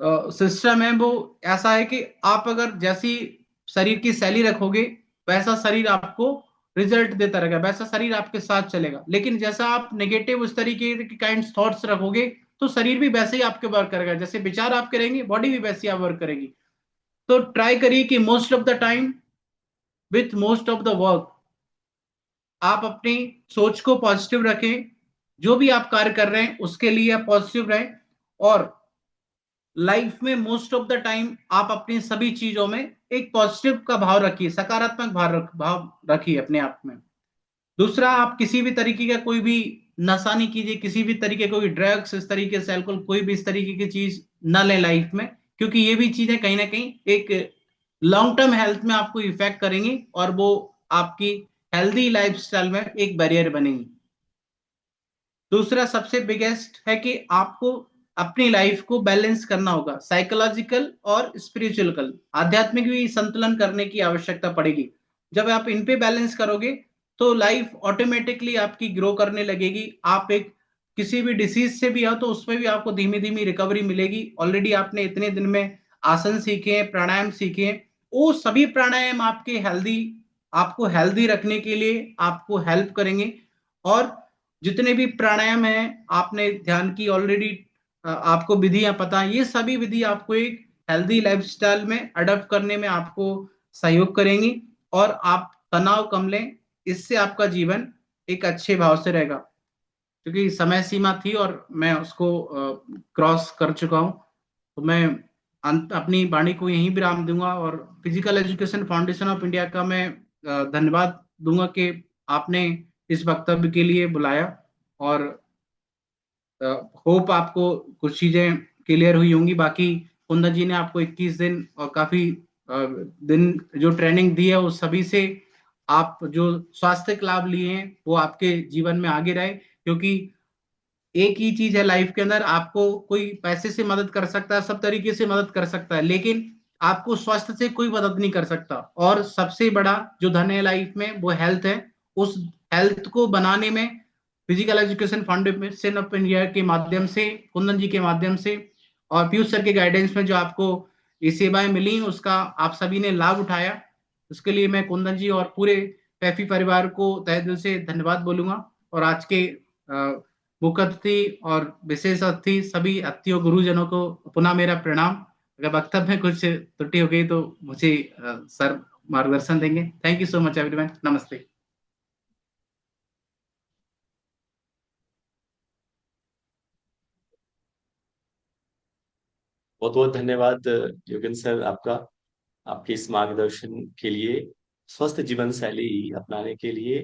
सिस्टम है वो ऐसा है कि आप अगर जैसी शरीर की शैली रखोगे वैसा शरीर आपको रिजल्ट देता रहेगा, वैसा शरीर आपके साथ चलेगा। लेकिन जैसा आप नेगेटिव उस तरीके के काइंड थॉट्स रखोगे तो शरीर भी वैसे ही आपके वर्क करेगा, जैसे विचार आपके रहेंगे बॉडी भी वैसे ही आप वर्क करेगी। तो ट्राई करिए कि most of the time with most of the work आप अपनी सोच को पॉजिटिव रखें। जो भी आप कार्य कर रहे हैं उसके लिए आप पॉजिटिव रहें, और लाइफ में मोस्ट ऑफ द टाइम आप अपनी सभी चीजों में एक पॉजिटिव का भाव रखिए, सकारात्मक भाव रखिए अपने आप में। दूसरा, आप किसी भी तरीके का कोई भी नशा नहीं कीजिए, किसी भी तरीके कोई ड्रग्स, इस तरीके से अल्कोहल, कोई भी इस तरीके की चीज न लें लाइफ में, क्योंकि ये भी चीजें कहीं ना कहीं एक लॉन्ग टर्म हेल्थ में आपको इफेक्ट करेंगी और वो आपकी हेल्दी लाइफस्टाइल में एक बैरियर बनेंगी। दूसरा सबसे बिगेस्ट है कि आपको अपनी लाइफ को बैलेंस करना होगा, साइकोलॉजिकल और स्पिरिचुअल, आध्यात्मिक भी संतुलन करने की आवश्यकता पड़ेगी। जब आप इन पे बैलेंस करोगे तो लाइफ ऑटोमेटिकली आपकी ग्रो करने लगेगी। आप एक किसी भी डिसीज से भी हो तो उसमें भी आपको धीमी धीमी रिकवरी मिलेगी। ऑलरेडी आपने इतने दिन में आसन सीखे हैं, प्राणायाम सीखे हैं, वो सभी प्राणायाम आपके हेल्दी, आपको हेल्दी रखने के लिए आपको हेल्प करेंगे। और जितने भी प्राणायाम हैं आपने ध्यान की ऑलरेडी, आपको विधियां पता है, ये सभी विधि आपको एक हेल्दी लाइफस्टाइल में अडॉप्ट करने में आपको सहयोग करेंगी और आप तनाव कम लें। इससे आपका जीवन एक अच्छे भाव से रहेगा। क्योंकि समय सीमा थी और मैं उसको क्रॉस कर चुका हूं, तो मैं अपनी वाणी को यहीं विराम दूंगा। और physical education foundation of India का मैं धन्यवाद दूंगा कि आपने इस वक्तव्य के लिए बुलाया, और होप आपको कुछ चीजें क्लियर हुई होंगी। बाकी कुंदन जी ने आपको 21 दिन और काफी दिन जो ट्रेनिंग दी है उस सभी से आप जो स्वास्थ्य लाभ लिए हैं वो आपके जीवन में आगे रहे। क्योंकि एक ही चीज है लाइफ के अंदर, आपको कोई पैसे से मदद कर सकता है, सब तरीके से मदद कर सकता है, लेकिन आपको स्वास्थ्य से कोई मदद नहीं कर सकता। और सबसे बड़ा जो धन है लाइफ में वो हेल्थ है। उस हेल्थ को बनाने में physical education foundation of India के माध्यम से, कुंदन जी के माध्यम से और पीयूष सर के गाइडेंस में जो आपको ये सेवाएं मिली उसका आप सभी ने लाभ उठाया, उसके लिए मैं कुंदन जी और पूरे पैफी परिवार को तहे दिल से धन्यवाद बोलूंगा। और आज के मुख्य अतिथि और विशेष अतिथि सभी अतिथियों गुरुजनों को पुनः मेरा प्रणाम। अगर वक्तव्य में कुछ त्रुटि हो गई तो मुझे सर मार्गदर्शन देंगे। Thank you so much everyone. नमस्ते। बहुत बहुत धन्यवाद योगेंद्र सर आपका, आपके इस मार्गदर्शन के लिए। स्वस्थ जीवन शैली अपनाने के लिए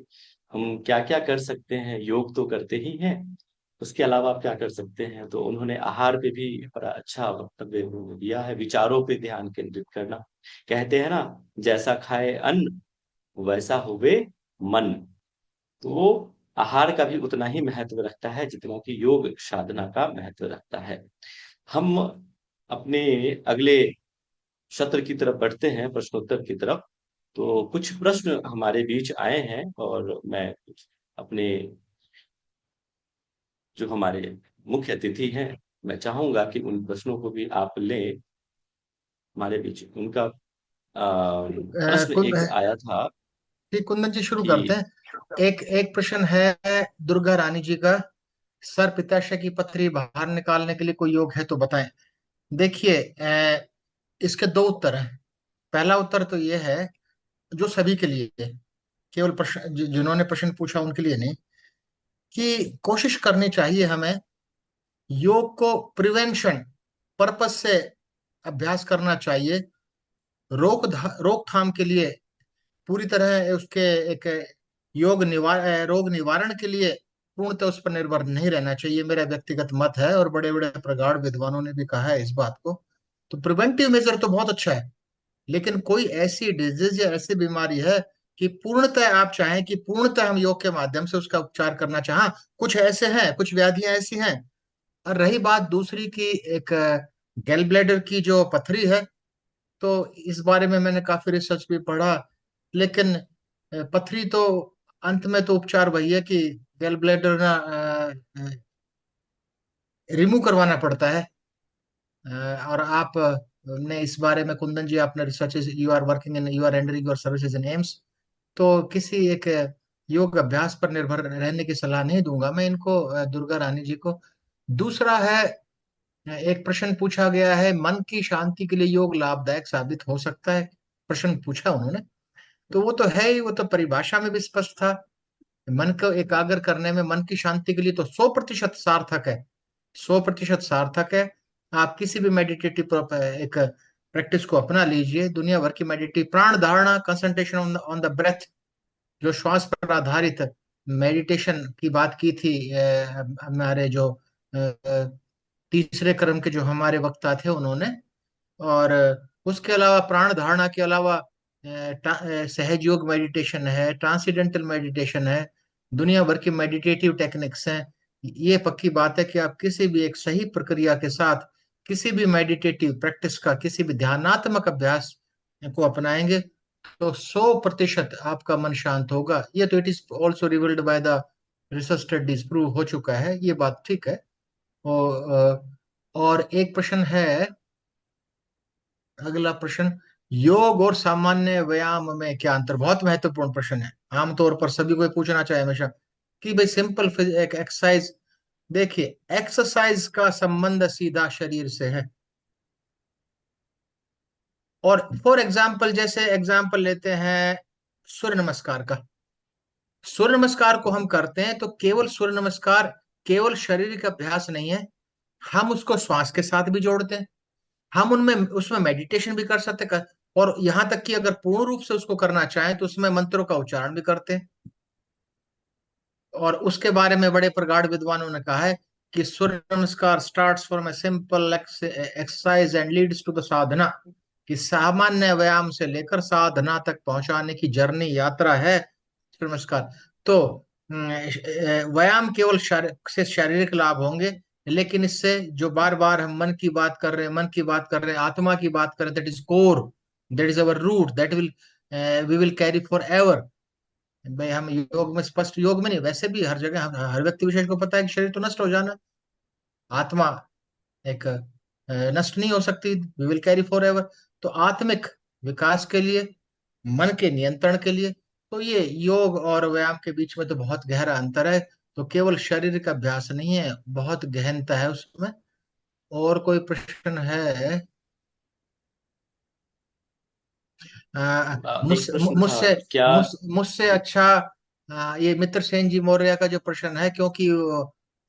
हम क्या क्या कर सकते हैं, योग तो करते ही हैं, उसके अलावा आप क्या कर सकते हैं, तो उन्होंने आहार पे भी बड़ा अच्छा वक्तव्य उन्होंने दिया है। विचारों पे ध्यान केंद्रित करना, कहते हैं ना, जैसा खाए अन्न वैसा होवे मन। तो वो आहार का भी उतना ही महत्व रखता है जितना कि योग साधना का महत्व रखता है। हम अपने अगले सत्र की तरफ बढ़ते हैं, प्रश्नोत्तर की तरफ। तो कुछ प्रश्न हमारे बीच आए हैं और मैं अपने जो हमारे मुख्य अतिथि हैं, मैं चाहूंगा कि उन प्रश्नों को भी आप लें हमारे बीच। उनका प्रश्न एक आया था ठीक, कुंदन जी शुरू करते कि हैं। एक एक प्रश्न है दुर्गा रानी जी का। सर, पित्ताशय की पथरी बाहर निकालने के लिए कोई योग है तो बताएं। देखिए, इसके दो उत्तर हैं। पहला उत्तर तो ये है, जो सभी के लिए है, केवल प्रश्न जिन्होंने प्रश्न पूछा उनके लिए नहीं, कि कोशिश करनी चाहिए हमें योग को प्रिवेंशन पर्पस से अभ्यास करना चाहिए। रोकथाम के लिए पूरी तरह उसके एक रोग निवारण के लिए पूर्णतः उस पर निर्भर नहीं रहना चाहिए, मेरा व्यक्तिगत मत है, और बड़े बड़े प्रगाढ़ विद्वानों ने भी कहा है इस बात को। तो प्रिवेंटिव मेजर तो बहुत अच्छा है, लेकिन कोई ऐसी डिजीज या ऐसी बीमारी है कि पूर्णतः आप चाहें कि पूर्णतः हम योग के माध्यम से उसका उपचार करना चाहें, कुछ ऐसे हैं, कुछ व्याधियां ऐसी हैं। और रही बात दूसरी की, एक गैल ब्लैडर की जो पथरी है, तो इस बारे में मैंने काफी रिसर्च भी पढ़ा, लेकिन पथरी तो अंत में तो उपचार वही है कि गैल ब्लैडर ना रिमूव करवाना पड़ता है। और आप ने इस बारे में, कुंदन जी, आपने research, you are working in, you are rendering your services in AIIMS, तो किसी एक योग अभ्यास पर निर्भर रहने की सलाह नहीं दूंगा मैं इनको, दुर्गा रानी जी को। दूसरा है, एक प्रश्न पूछा गया है, मन की शांति के लिए योग लाभदायक साबित हो सकता है, प्रश्न पूछा उन्होंने। तो वो तो है ही, वो तो परिभाषा में भी स्पष्ट था। मन को एकाग्र करने में, मन की शांति के लिए तो 100% सार्थक है, 100% सार्थक है। आप किसी भी मेडिटेटिव एक प्रैक्टिस को अपना लीजिए, दुनिया भर की मेडिटेटिव प्राण धारणा, कंसंट्रेशन ऑन द ब्रेथ, जो श्वास पर आधारित मेडिटेशन की बात की थी हमारे जो तीसरे क्रम के जो हमारे वक्ता थे उन्होंने। और उसके अलावा, प्राण धारणा के अलावा सहज योग मेडिटेशन है, ट्रांसीडेंटल मेडिटेशन है, दुनिया भर की मेडिटेटिव टेक्निक्स हैं। ये पक्की बात है कि आप किसी भी एक सही प्रक्रिया के साथ किसी भी मेडिटेटिव प्रैक्टिस का, किसी भी ध्यानात्मक अभ्यास को अपनाएंगे तो 100% आपका मन शांत होगा। ये तो it is also revealed by the research studies, prove हो चुका है, ये बात ठीक है। और एक प्रश्न है, अगला प्रश्न, योग और सामान्य व्यायाम में क्या अंतर? बहुत महत्वपूर्ण प्रश्न है, आमतौर पर सभी को पूछना चाहिए हमेशा, कि भाई सिंपल एक एक्सरसाइज, देखिए एक्सरसाइज का संबंध सीधा शरीर से है। और फॉर एग्जाम्पल, जैसे एग्जाम्पल लेते हैं सूर्य नमस्कार का। सूर्य नमस्कार को हम करते हैं तो केवल सूर्य नमस्कार केवल शारीरिक अभ्यास नहीं है, हम उसको श्वास के साथ भी जोड़ते हैं, हम उनमें उसमें मेडिटेशन भी कर सकते हैं, और यहां तक कि अगर पूर्ण रूप से उसको करना चाहें तो उसमें मंत्रों का उच्चारण भी करते हैं। और उसके बारे में बड़े प्रगाढ़ विद्वानों ने कहा है कि Surya Namaskar starts from a simple exercise and leads to the sadhana, कि सामान्य व्यायाम से लेकर साधना तक पहुंचाने की जर्नी, यात्रा है सूर्य नमस्कार। तो व्यायाम केवल से शारीरिक लाभ होंगे, लेकिन इससे जो बार बार हम मन की बात कर रहे हैं, मन की बात कर रहे हैं, आत्मा की बात कर रहे हैं, that is core, that is our root, that will we will carry for ever. भाई हम योग में, स्पष्ट योग में नहीं, वैसे भी हर जगह हर व्यक्ति विशेष को पता है कि शरीर तो नष्ट हो जाना, आत्मा एक नष्ट नहीं हो सकती, we will carry for ever. तो आत्मिक विकास के लिए, मन के नियंत्रण के लिए, तो ये योग और व्यायाम के बीच में तो बहुत गहरा अंतर है। तो केवल शारीरिक अभ्यास नहीं है, बहुत गहनता है उसमें। और कोई प्रश्न है? एक प्रश्न था मुझसे क्या। मुझसे अच्छा ये मित्र सेन जी मौर्य का जो प्रश्न है, क्योंकि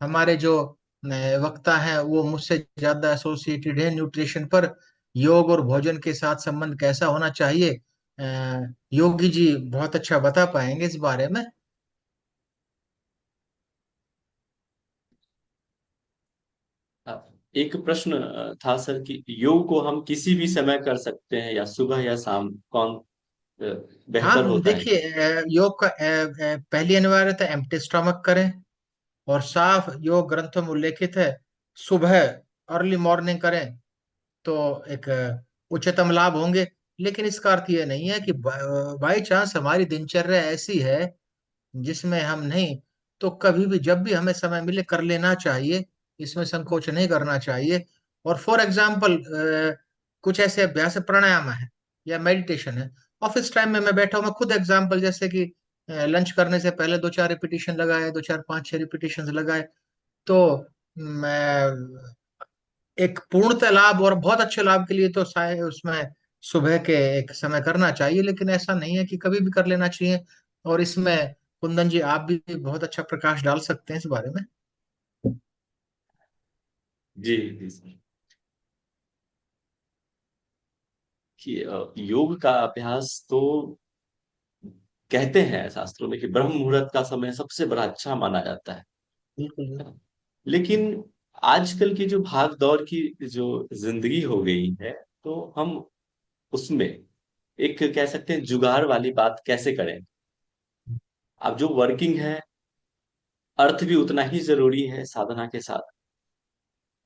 हमारे जो वक्ता हैं वो मुझसे ज्यादा एसोसिएटेड है न्यूट्रिशन पर। योग और भोजन के साथ संबंध कैसा होना चाहिए, योगी जी बहुत अच्छा बता पाएंगे इस बारे में। एक प्रश्न था सर कि योग को हम किसी भी समय कर सकते हैं या सुबह या शाम, कौन हाँ बेहतर होता है? देखिए, योग का पहली अनिवार्यता एम्प्टी स्टमक करें, और साफ योग ग्रंथों में उल्लेखित है सुबह अर्ली मॉर्निंग करें तो एक उच्चतम लाभ होंगे। लेकिन इसका अर्थ ये नहीं है कि बाई चांस हमारी दिनचर्या ऐसी है जिसमें हम नहीं, तो कभी भी जब भी हमें समय मिले कर लेना चाहिए, इसमें संकोच नहीं करना चाहिए। और फॉर एग्जाम्पल कुछ ऐसे अभ्यास है, प्राणायाम है या मेडिटेशन है, ऑफिस टाइम में मैं बैठा हूँ, मैं खुद एग्जाम्पल जैसे कि लंच करने से पहले दो चार रिपीटेशन लगाए, दो चार पांच छह रिपीटेशन लगाए, तो मैं एक पूर्णतः लाभ और बहुत अच्छे लाभ के लिए तो शायद उसमें सुबह के एक समय करना चाहिए, लेकिन ऐसा नहीं है कि कभी भी कर लेना चाहिए। और इसमें कुंदन जी आप भी बहुत अच्छा प्रकाश डाल सकते हैं इस बारे में। जी जी सर। कि योग का अभ्यास तो कहते हैं शास्त्रों में कि ब्रह्म मुहूर्त का समय सबसे बड़ा अच्छा माना जाता है। बिल्कुल। लेकिन आजकल की जो भाग दौड़ की जो जिंदगी हो गई है, तो हम उसमें एक कह सकते हैं जुगाड़ वाली बात कैसे करें। अब जो वर्किंग है, अर्थ भी उतना ही जरूरी है साधना के साथ,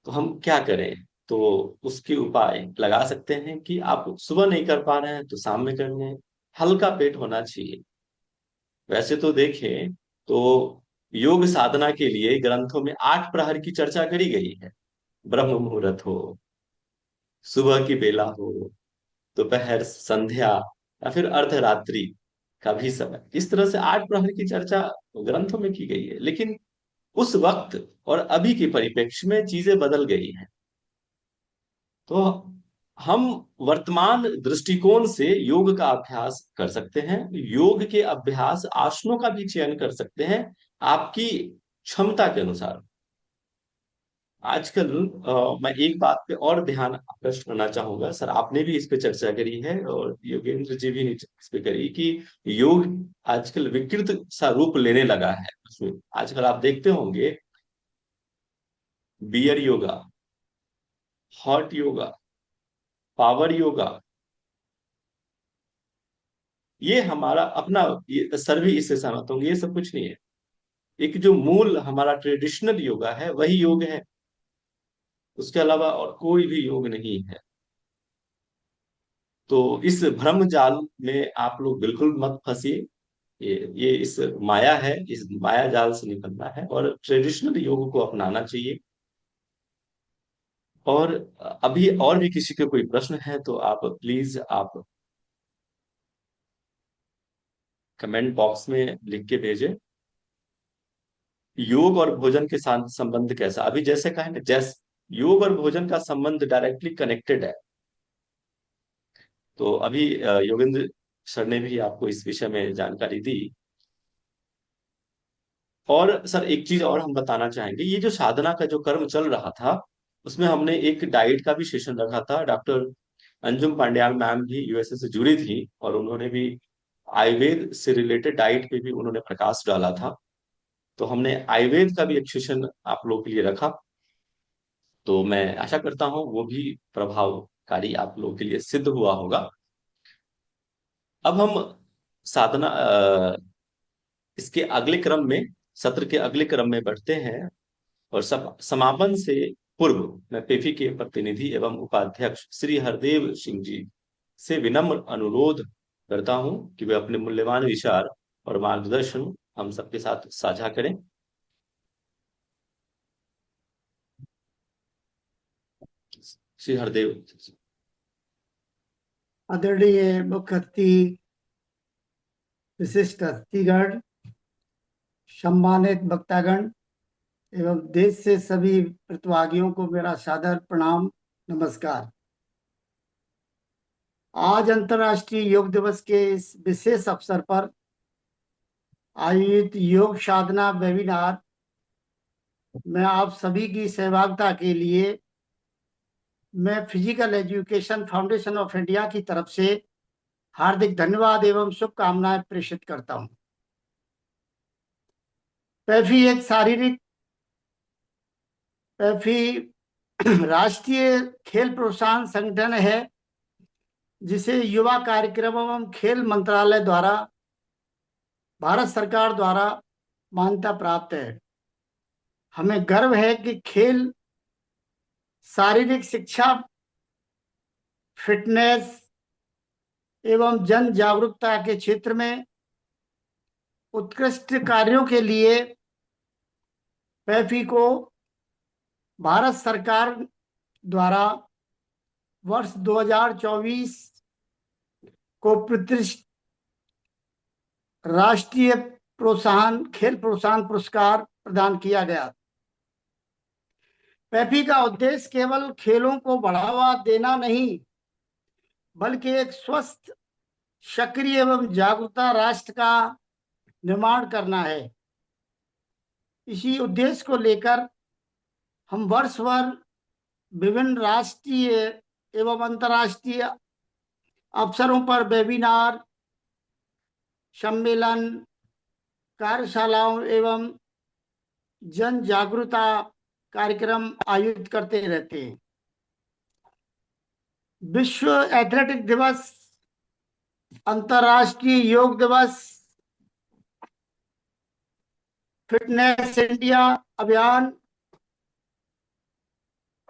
तो हम क्या करें? तो उसके उपाय लगा सकते हैं कि आप सुबह नहीं कर पा रहे हैं तो शाम में कर लें। हल्का पेट होना चाहिए। वैसे तो देखें तो योग साधना के लिए ग्रंथों में 8 प्रहर की चर्चा करी गई है। ब्रह्म मुहूर्त हो, सुबह की बेला हो, दोपहर संध्या, या फिर अर्धरात्रि का भी समय, इस तरह से 8 प्रहर की चर्चा ग्रंथों में की गई है। लेकिन उस वक्त और अभी के परिप्रेक्ष्य में चीजें बदल गई हैं। तो हम वर्तमान दृष्टिकोण से योग का अभ्यास कर सकते हैं। योग के अभ्यास आसनों का भी चयन कर सकते हैं आपकी क्षमता के अनुसार। आजकल मैं एक बात पे और ध्यान आकृष्ट करना चाहूंगा सर, आपने भी इस पे चर्चा करी है और योगेंद्र जी भी ने इस पे करी कि योग आजकल विकृत सा रूप लेने लगा है। उसमें आजकल आप देखते होंगे beer yoga, hot yoga, power yoga, ये हमारा अपना, ये सर भी इससे सहमत होंगे, ये सब कुछ नहीं है। एक जो मूल हमारा ट्रेडिशनल योगा है वही योग है, उसके अलावा और कोई भी योग नहीं है। तो इस भ्रम जाल में आप लोग बिल्कुल मत फंसिए। ये इस माया है, इस माया जाल से निकलना है और ट्रेडिशनल योग को अपनाना चाहिए। और अभी और भी किसी के कोई प्रश्न है तो आप प्लीज आप कमेंट बॉक्स में लिख के भेजें। योग और भोजन के साथ संबंध कैसा, अभी जैसे कहा ना, जैसे योग और भोजन का संबंध डायरेक्टली कनेक्टेड है। तो अभी योगेंद्र सर ने भी आपको इस विषय में जानकारी दी। और सर एक चीज और हम बताना चाहेंगे, ये जो साधना का जो कर्म चल रहा था उसमें हमने एक डाइट का भी सेशन रखा था। डॉक्टर अंजुम पांड्याल मैम भी यूएसए से जुड़ी थी और उन्होंने भी आयुर्वेद से रिलेटेड डाइट पे भी उन्होंने प्रकाश डाला था। तो हमने आयुर्वेद का भी एक सेशन आप लोगों के लिए रखा। तो मैं आशा करता हूँ वो भी प्रभावकारी आप लोगों के लिए सिद्ध हुआ होगा। अब हम साधना इसके अगले क्रम में, सत्र के अगले क्रम में बढ़ते हैं। और सब समापन से पूर्व मैं पेफी के प्रतिनिधि एवं उपाध्यक्ष श्री हरदेव सिंह जी से विनम्र अनुरोध करता हूं कि वे अपने मूल्यवान विचार और मार्गदर्शन हम सबके साथ साझा करें। श्री हरदेव। आदरणीय मुख्य अतिथि, विशिष्ट अतिथिगण, सम्मानित वक्तागण एवं देश से सभी प्रतिभागियों को मेरा सादर प्रणाम, नमस्कार। आज अंतर्राष्ट्रीय योग दिवस के इस विशेष अवसर पर आयोजित योग साधना वेबिनार मैं आप सभी की सहभागिता के लिए मैं physical education foundation of India की तरफ से हार्दिक धन्यवाद एवं शुभकामनाएं प्रेषित करता हूं। पैफी एक शारीरिक पैफी राष्ट्रीय खेल प्रोत्साहन संगठन है जिसे युवा कार्यक्रम एवं खेल मंत्रालय द्वारा भारत सरकार द्वारा मान्यता प्राप्त है। हमें गर्व है कि खेल शारीरिक शिक्षा, फिटनेस एवं जन जागरूकता के क्षेत्र में उत्कृष्ट कार्यों के लिए पैफी को भारत सरकार द्वारा वर्ष 2024 को प्रतिष्ठित राष्ट्रीय खेल प्रोत्साहन पुरस्कार प्रदान किया गया। पैफी का उद्देश्य केवल खेलों को बढ़ावा देना नहीं, बल्कि एक स्वस्थ, सक्रिय एवं जागरूकता राष्ट्र का निर्माण करना है। इसी उद्देश्य को लेकर हम वर्ष भर विभिन्न राष्ट्रीय एवं अंतर्राष्ट्रीय अवसरों पर वेबिनार, सम्मेलन, कार्यशालाओं एवं जन जागरूकता कार्यक्रम आयोजित करते रहते हैं। विश्व एथलेटिक दिवस, अंतर्राष्ट्रीय योग दिवस, फिटनेस इंडिया अभियान,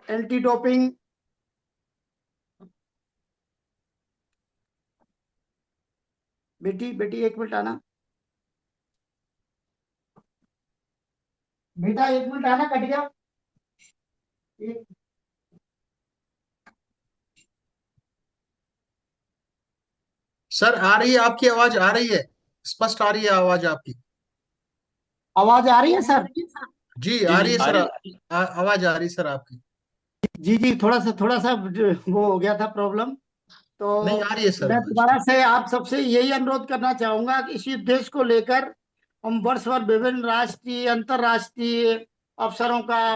एंटी डोपिंग, बेटी बेटी एक मिनट आना, बेटा एक मिनट आना, कट गया। सर आ रही है, आपकी आवाज आ रही है, स्पष्ट आ रही है आवाज आपकी। आवाज आ रही है सर? जी जी आ जी रही है आ सर, रही है। आवाज आ रही है सर आपकी। जी जी, थोड़ा सा वो हो गया था प्रॉब्लम। नहीं तो आ रही है सर मैं आवाज। दोबारा से आप सबसे यही अनुरोध करना चाहूंगा कि इसी उद्देश्य को लेकर हम वर्ष भर विभिन्न राष्ट्रीय, अंतर्राष्ट्रीय अवसरों का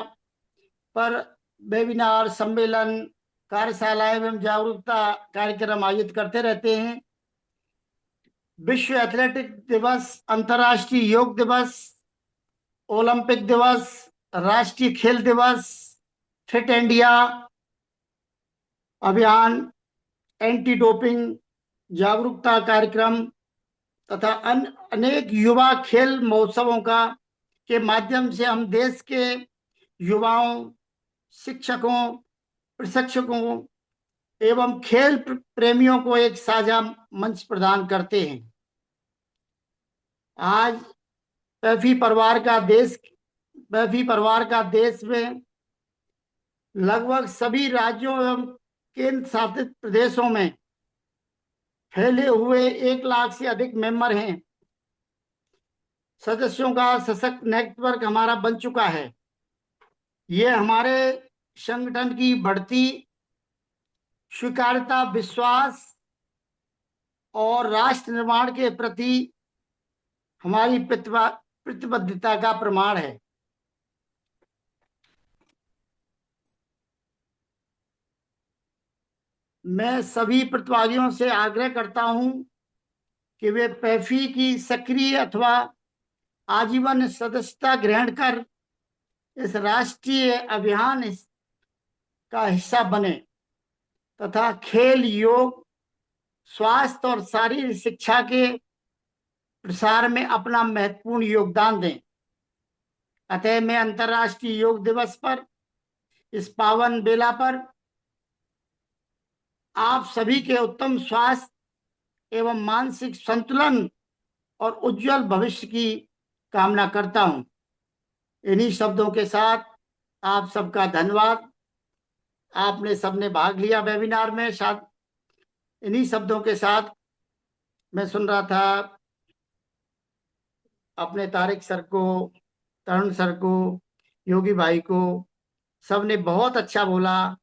पर वेबिनार, सम्मेलन, कार्यशाला एवं जागरूकता कार्यक्रम आयोजित करते रहते हैं। विश्व एथलेटिक दिवस, अंतर्राष्ट्रीय योग दिवस, ओलंपिक दिवस, राष्ट्रीय खेल दिवस, फिट इंडिया अभियान, एंटी डोपिंग जागरूकता कार्यक्रम तथा अनेक युवा खेल महोत्सवों का के माध्यम से हम देश के युवाओं, शिक्षकों, प्रशिक्षकों एवं खेल प्रेमियों को एक साझा मंच प्रदान करते हैं। आज पैफी परिवार का देश में लगभग सभी राज्यों एवं केंद्र शासित प्रदेशों में फैले हुए 1 लाख से अधिक मेंबर हैं। सदस्यों का सशक्त नेटवर्क हमारा बन चुका है। ये हमारे संगठन की बढ़ती स्वीकार्यता, विश्वास और राष्ट्र निर्माण के प्रति हमारी प्रतिबद्धता का प्रमाण है। मैं सभी प्रतिभागियों से आग्रह करता हूं कि वे पैफी की सक्रिय अथवा आजीवन सदस्यता ग्रहण कर इस राष्ट्रीय अभियान का हिस्सा बने तथा खेल, योग, स्वास्थ्य और शारीरिक शिक्षा के प्रसार में अपना महत्वपूर्ण योगदान दें। अतः मैं अंतर्राष्ट्रीय योग दिवस पर, इस पावन बेला पर आप सभी के उत्तम स्वास्थ्य एवं मानसिक संतुलन और उज्जवल भविष्य की कामना करता हूं। इन्हीं शब्दों के साथ आप सबका धन्यवाद। आपने सबने भाग लिया वेबिनार में। शायद इन्हीं शब्दों के साथ मैं सुन रहा था अपने तारिक सर को, तरुण सर को, योगी भाई को, सबने बहुत अच्छा बोला।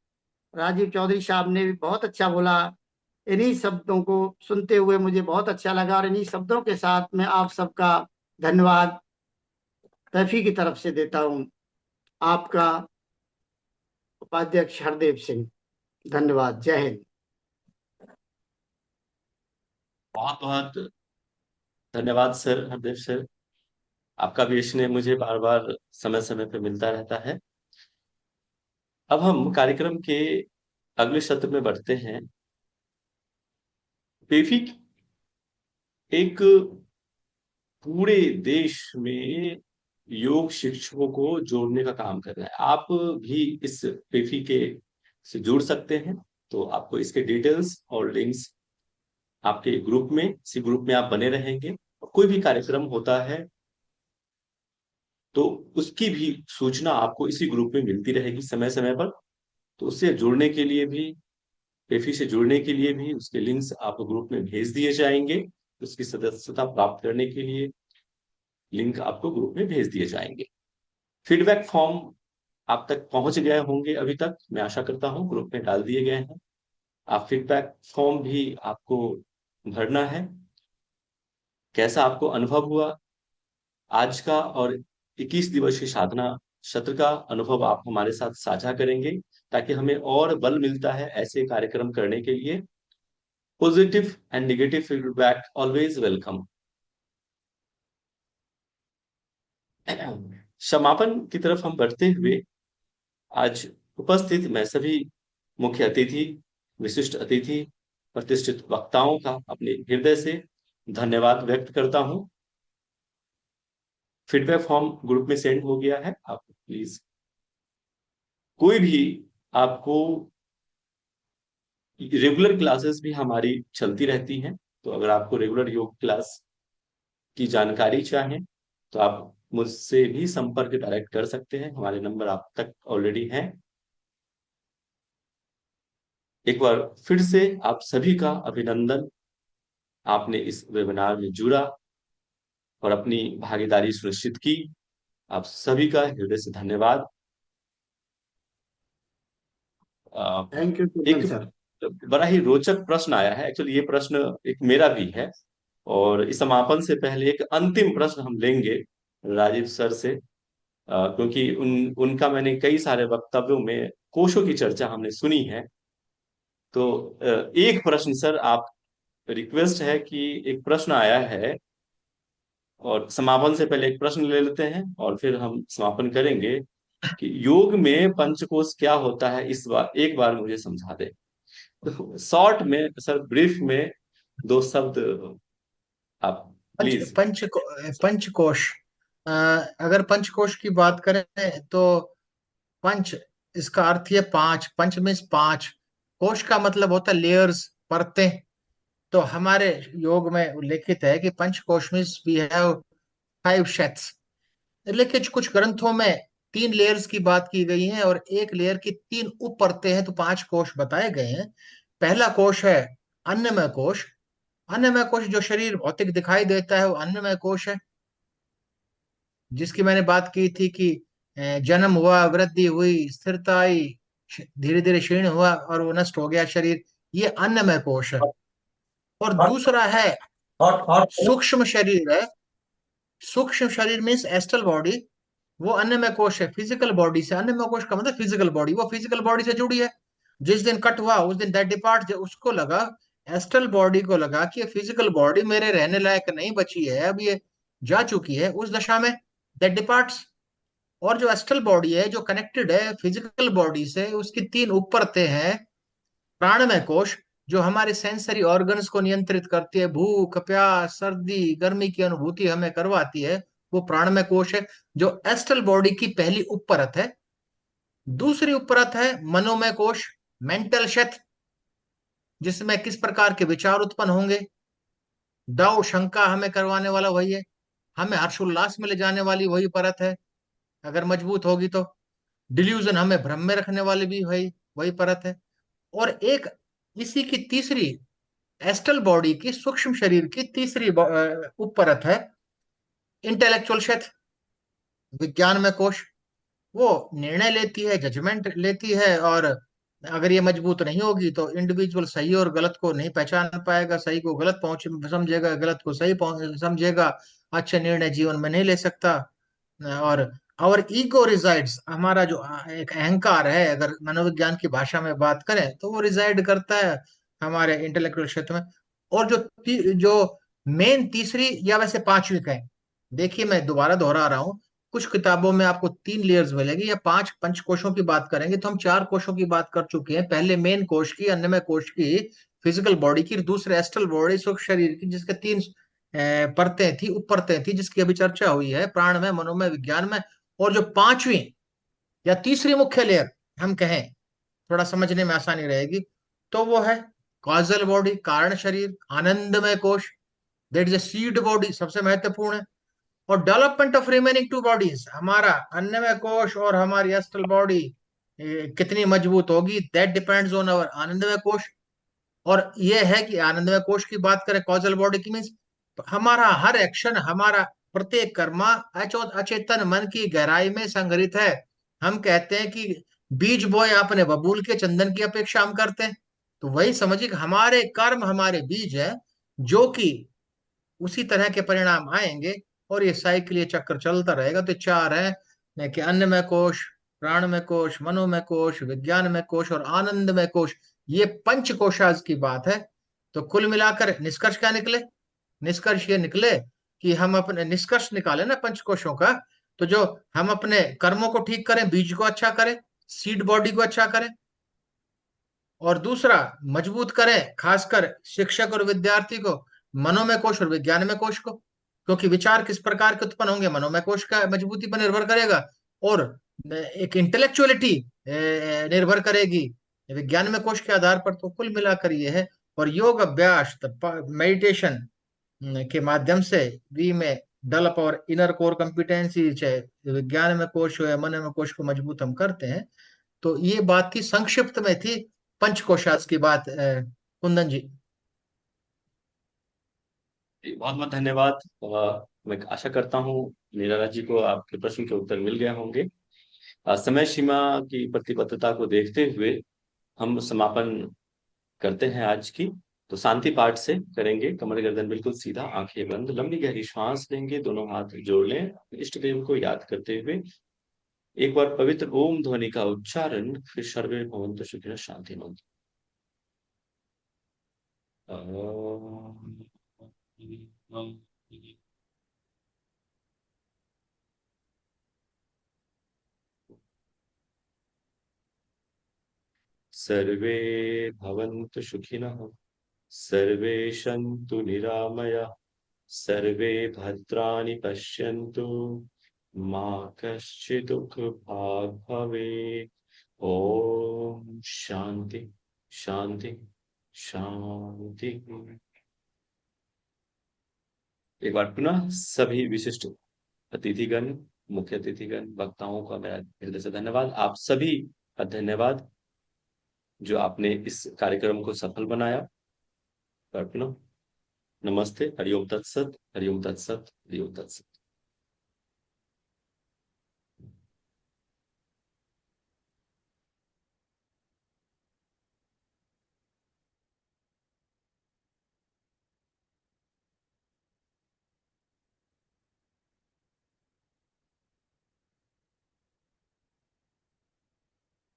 राजीव चौधरी साहब ने भी बहुत अच्छा बोला। इन्हीं शब्दों को सुनते हुए मुझे बहुत अच्छा लगा और इन्हीं शब्दों के साथ मैं आप सबका धन्यवाद पैफी की तरफ से देता हूं। आपका उपाध्यक्ष हरदेव सिंह। धन्यवाद। जय हिंद। बहुत बहुत धन्यवाद सर, हरदेव सर। आपका भी स्नेह मुझे बार बार समय समय पे मिलता रहता है। अब हम कार्यक्रम के अगले सत्र में बढ़ते हैं। पेफी एक पूरे देश में योग शिक्षकों को जोड़ने का काम कर रहा है। आप भी इस पेफी के से जुड़ सकते हैं। तो आपको इसके डिटेल्स और लिंक्स आपके ग्रुप में, इसी ग्रुप में आप बने रहेंगे। कोई भी कार्यक्रम होता है तो उसकी भी सूचना आपको इसी ग्रुप में मिलती रहेगी समय समय पर। तो उससे जुड़ने के लिए भी, पेफी से जुड़ने के लिए भी उसके लिंक्स आपको ग्रुप में भेज दिए जाएंगे। उसकी सदस्यता प्राप्त करने के लिए लिंक आपको ग्रुप में भेज दिए जाएंगे। फीडबैक फॉर्म आप तक पहुंच गए होंगे अभी तक, मैं आशा करता हूं ग्रुप में डाल दिए गए हैं। आप फीडबैक फॉर्म भी आपको भरना है। कैसा आपको अनुभव हुआ आज का, और 21 दिवसीय साधना सत्र का अनुभव आप हमारे साथ साझा करेंगे, ताकि हमें और बल मिलता है ऐसे कार्यक्रम करने के लिए। Positive and negative feedback always welcome. समापन की तरफ हम बढ़ते हुए, आज उपस्थित मैं सभी मुख्य अतिथि, विशिष्ट अतिथि, प्रतिष्ठित वक्ताओं का अपने हृदय से धन्यवाद व्यक्त करता हूं। फीडबैक फॉर्म ग्रुप में सेंड हो गया है। आप प्लीज, कोई भी आपको, रेगुलर क्लासेस भी हमारी चलती रहती हैं। तो अगर आपको रेगुलर योग क्लास की जानकारी चाहें तो आप मुझसे भी संपर्क डायरेक्ट कर सकते हैं। हमारे नंबर आप तक ऑलरेडी हैं। एक बार फिर से आप सभी का अभिनंदन। आपने इस वेबिनार में जुड़ा और अपनी भागीदारी सुनिश्चित की। आप सभी का हृदय से धन्यवाद। थैंक यू एक सर। बड़ा ही रोचक प्रश्न आया है। एक्चुअली ये प्रश्न एक मेरा भी है, और इस समापन से पहले एक अंतिम प्रश्न हम लेंगे राजीव सर से, क्योंकि उनका मैंने कई सारे वक्तव्यों में कोशों की चर्चा हमने सुनी है। तो एक प्रश्न सर, आप, रिक्वेस्ट है कि एक प्रश्न आया है, और समापन से पहले एक प्रश्न ले लेते हैं और फिर हम समापन करेंगे कि योग में पंचकोश क्या होता है। इस बार एक बार मुझे समझा दे, तो शॉर्ट में सर, ब्रीफ में 2 शब्द आप पंच प्लीज। पंच पंचकोश। अगर पंचकोश की बात करें तो पंच, इसका अर्थ है पांच। पंच मीन्स पांच। कोश का मतलब होता है लेयर्स, परतें। तो हमारे योग में उल्लेखित है कि पंचकोश मीन्स वी हैव 5 शेथ्स। लेकिन कुछ ग्रंथों में 3 लेयर्स की बात की गई है और एक लेयर की 3 उप परतें हैं, तो 5 कोश बताए गए हैं। पहला कोश है अन्नमय कोश। अन्नमय कोश जो शरीर भौतिक दिखाई देता है वो अन्नमय कोश है, जिसकी मैंने बात की थी कि जन्म हुआ, वृद्धि हुई, स्थिरता आई, धीरे धीरे क्षीण हुआ और वो नष्ट हो गया शरीर। ये अन्नमय कोश है। और दूसरा है सूक्ष्म शरीर है। सूक्ष्म शरीर मीन्स एस्ट्रल बॉडी। वो अन्नमय कोश है, फिजिकल बॉडी से। अन्नमय कोश का मतलब फिजिकल बॉडी, वो फिजिकल बॉडी से जुड़ी है। जिस दिन कट हुआ उस दिन दैट डिपार्ट, उसको लगा, एस्ट्रल बॉडी को लगा कि फिजिकल बॉडी मेरे रहने लायक नहीं बची है, अब ये जा चुकी है। उस दशा में दैट डिपार्ट्स। और जो एस्ट्रल बॉडी है, जो कनेक्टेड है फिजिकल बॉडी से, उसकी 3 उपरतें हैं। प्राणमय कोश जो हमारे सेंसरी ऑर्गन्स को नियंत्रित करती है, भूख, प्यास, सर्दी, गर्मी की अनुभूति हमें करवाती है, वो प्राणमय कोश है, जो एस्ट्रल बॉडी की पहली उपरत है। दूसरी उपरत है मनोमय कोश, मेंटल शेथ, जिसमें किस प्रकार के विचार उत्पन्न होंगे। डाउट, शंका हमें करवाने वाला वही है। हमें हर्षोल्लास में ले जाने वाली वही परत है, अगर मजबूत होगी तो। डिल्यूजन, हमें भ्रम में रखने वाली भी वही वही परत है। और एक इसी की तीसरी, एस्ट्रल बॉडी की, सूक्ष्म शरीर की तीसरी उपपरत है इंटेलेक्चुअल शेथ, विज्ञान में कोश। वो निर्णय लेती है, जजमेंट लेती है, और अगर ये मजबूत नहीं होगी तो इंडिविजुअल सही और गलत को नहीं पहचान पाएगा, सही को गलत पहुंच समझेगा, गलत को सही समझेगा, अच्छे निर्णय जीवन में नहीं ले सकता। और आवर ईगो रिजाइड्स, हमारा जो एक अहंकार है, अगर मनोविज्ञान की भाषा में बात करें तो वो रिजाइड करता है हमारे इंटेलेक्चुअल क्षेत्र में। और जो मेन तीसरी या वैसे पांचवी कहें, देखिए मैं दोबारा दोहरा रहा हूँ, कुछ किताबों में आपको 3 लेयर्स मिलेगी, या 5 पंच कोशों की बात करेंगे तो हम 4 कोशों की बात कर चुके हैं। पहले मेन कोश की, अन्नमय कोश की, फिजिकल बॉडी की, दूसरे एस्ट्रल बॉडी सूक्ष्म शरीर की, जिसके 3 परतें थी, उप परतें थी, जिसकी अभी चर्चा हुई है, प्राण में, मनोमय, विज्ञान में। और जो पांचवी या तीसरी मुख्य लेयर हम कहें, थोड़ा समझने में आसानी रहेगी, तो वो है कॉजल बॉडी, कारण शरीर, आनंदमय कोश, that is a seed body, सबसे महत्वपूर्ण है। और डेवलपमेंट ऑफ रिमेनिंग 2 बॉडीज, हमारा अन्नमय कोश और हमारी एस्ट्रल बॉडी कितनी मजबूत होगी, दैट डिपेंड्स ऑन अवर आनंदमय कोश। और ये है कि आनंदमय कोश की बात करें, कॉजल बॉडी की मीन्स हमारा हर एक्शन, हमारा प्रत्येक कर्मा अचेतन मन की गहराई में संग्रहित है। हम कहते हैं कि बीज बोए आपने बबूल के, चंदन की अपेक्षा हम करते हैं। तो वही समझिए कि हमारे कर्म हमारे बीज है, जो कि उसी तरह के परिणाम आएंगे, और ये साइकिल, ये चक्र चलता रहेगा। तो 4 है कि अन्नमय कोश, प्राणमय कोश, मनोमय कोश, विज्ञानमय कोश और आनंदमय कोश, ये पंच कोशाज की बात है। तो कुल मिलाकर निष्कर्ष क्या निकले? निष्कर्ष ये निकले कि हम अपने निष्कर्ष निकाले ना पंच कोशों का, तो जो हम अपने कर्मों को ठीक करें, बीज को अच्छा करें, सीड बॉडी को अच्छा करें, और दूसरा मजबूत करें खासकर शिक्षक और विद्यार्थी को मनोमय कोश और विज्ञानमय कोश को, क्योंकि विचार किस प्रकार के उत्पन्न होंगे मनोमय कोश का मजबूती पर निर्भर करेगा, और एक इंटेलेक्चुअलिटी निर्भर करेगी विज्ञानमय कोश के आधार पर। तो कुल मिलाकर ये है। और योग अभ्यास, मेडिटेशन के माध्यम से वी में डेवलप और इनर कोर कॉम्पिटेंसी, चाहे विज्ञान में कोश हो या मन में कोश को मजबूत हम करते हैं। तो ये बात थी, संक्षिप्त में थी पंचकोशास की बात। कुंदन जी। बहुत बहुत धन्यवाद। मैं आशा करता हूँ नीराला जी को आपके प्रश्न के उत्तर मिल गए होंगे। समय सीमा की प्रतिबद्धता को देखते हुए हम समापन करते हैं आज की। तो शांति पाठ से करेंगे, कमर गर्दन बिल्कुल सीधा, आंखें बंद, लंबी गहरी श्वास लेंगे, दोनों हाथ जोड़ लें, इष्ट देव को याद करते हुए एक बार पवित्र ओम ध्वनि का उच्चारण, फिर सर्वे भवन्तु सुखिनः, शांति मंत्र। सर्वे भवन्तु सुखिनः, सर्वे सन्तु निरामया, सर्वे भद्राणि पश्यन्तु, मा कश्चित् दुःखभाग् भवेत्। ओम शांति शांति शांति। एक बार पुनः सभी विशिष्ट अतिथिगण, मुख्य अतिथिगण, वक्ताओं का मेरा हृदय से धन्यवाद। आप सभी का धन्यवाद जो आपने इस कार्यक्रम को सफल बनाया। पुनः नमस्ते, हरिओम तत्सत, हरिओम तत्सत, हरिओम तत्सत।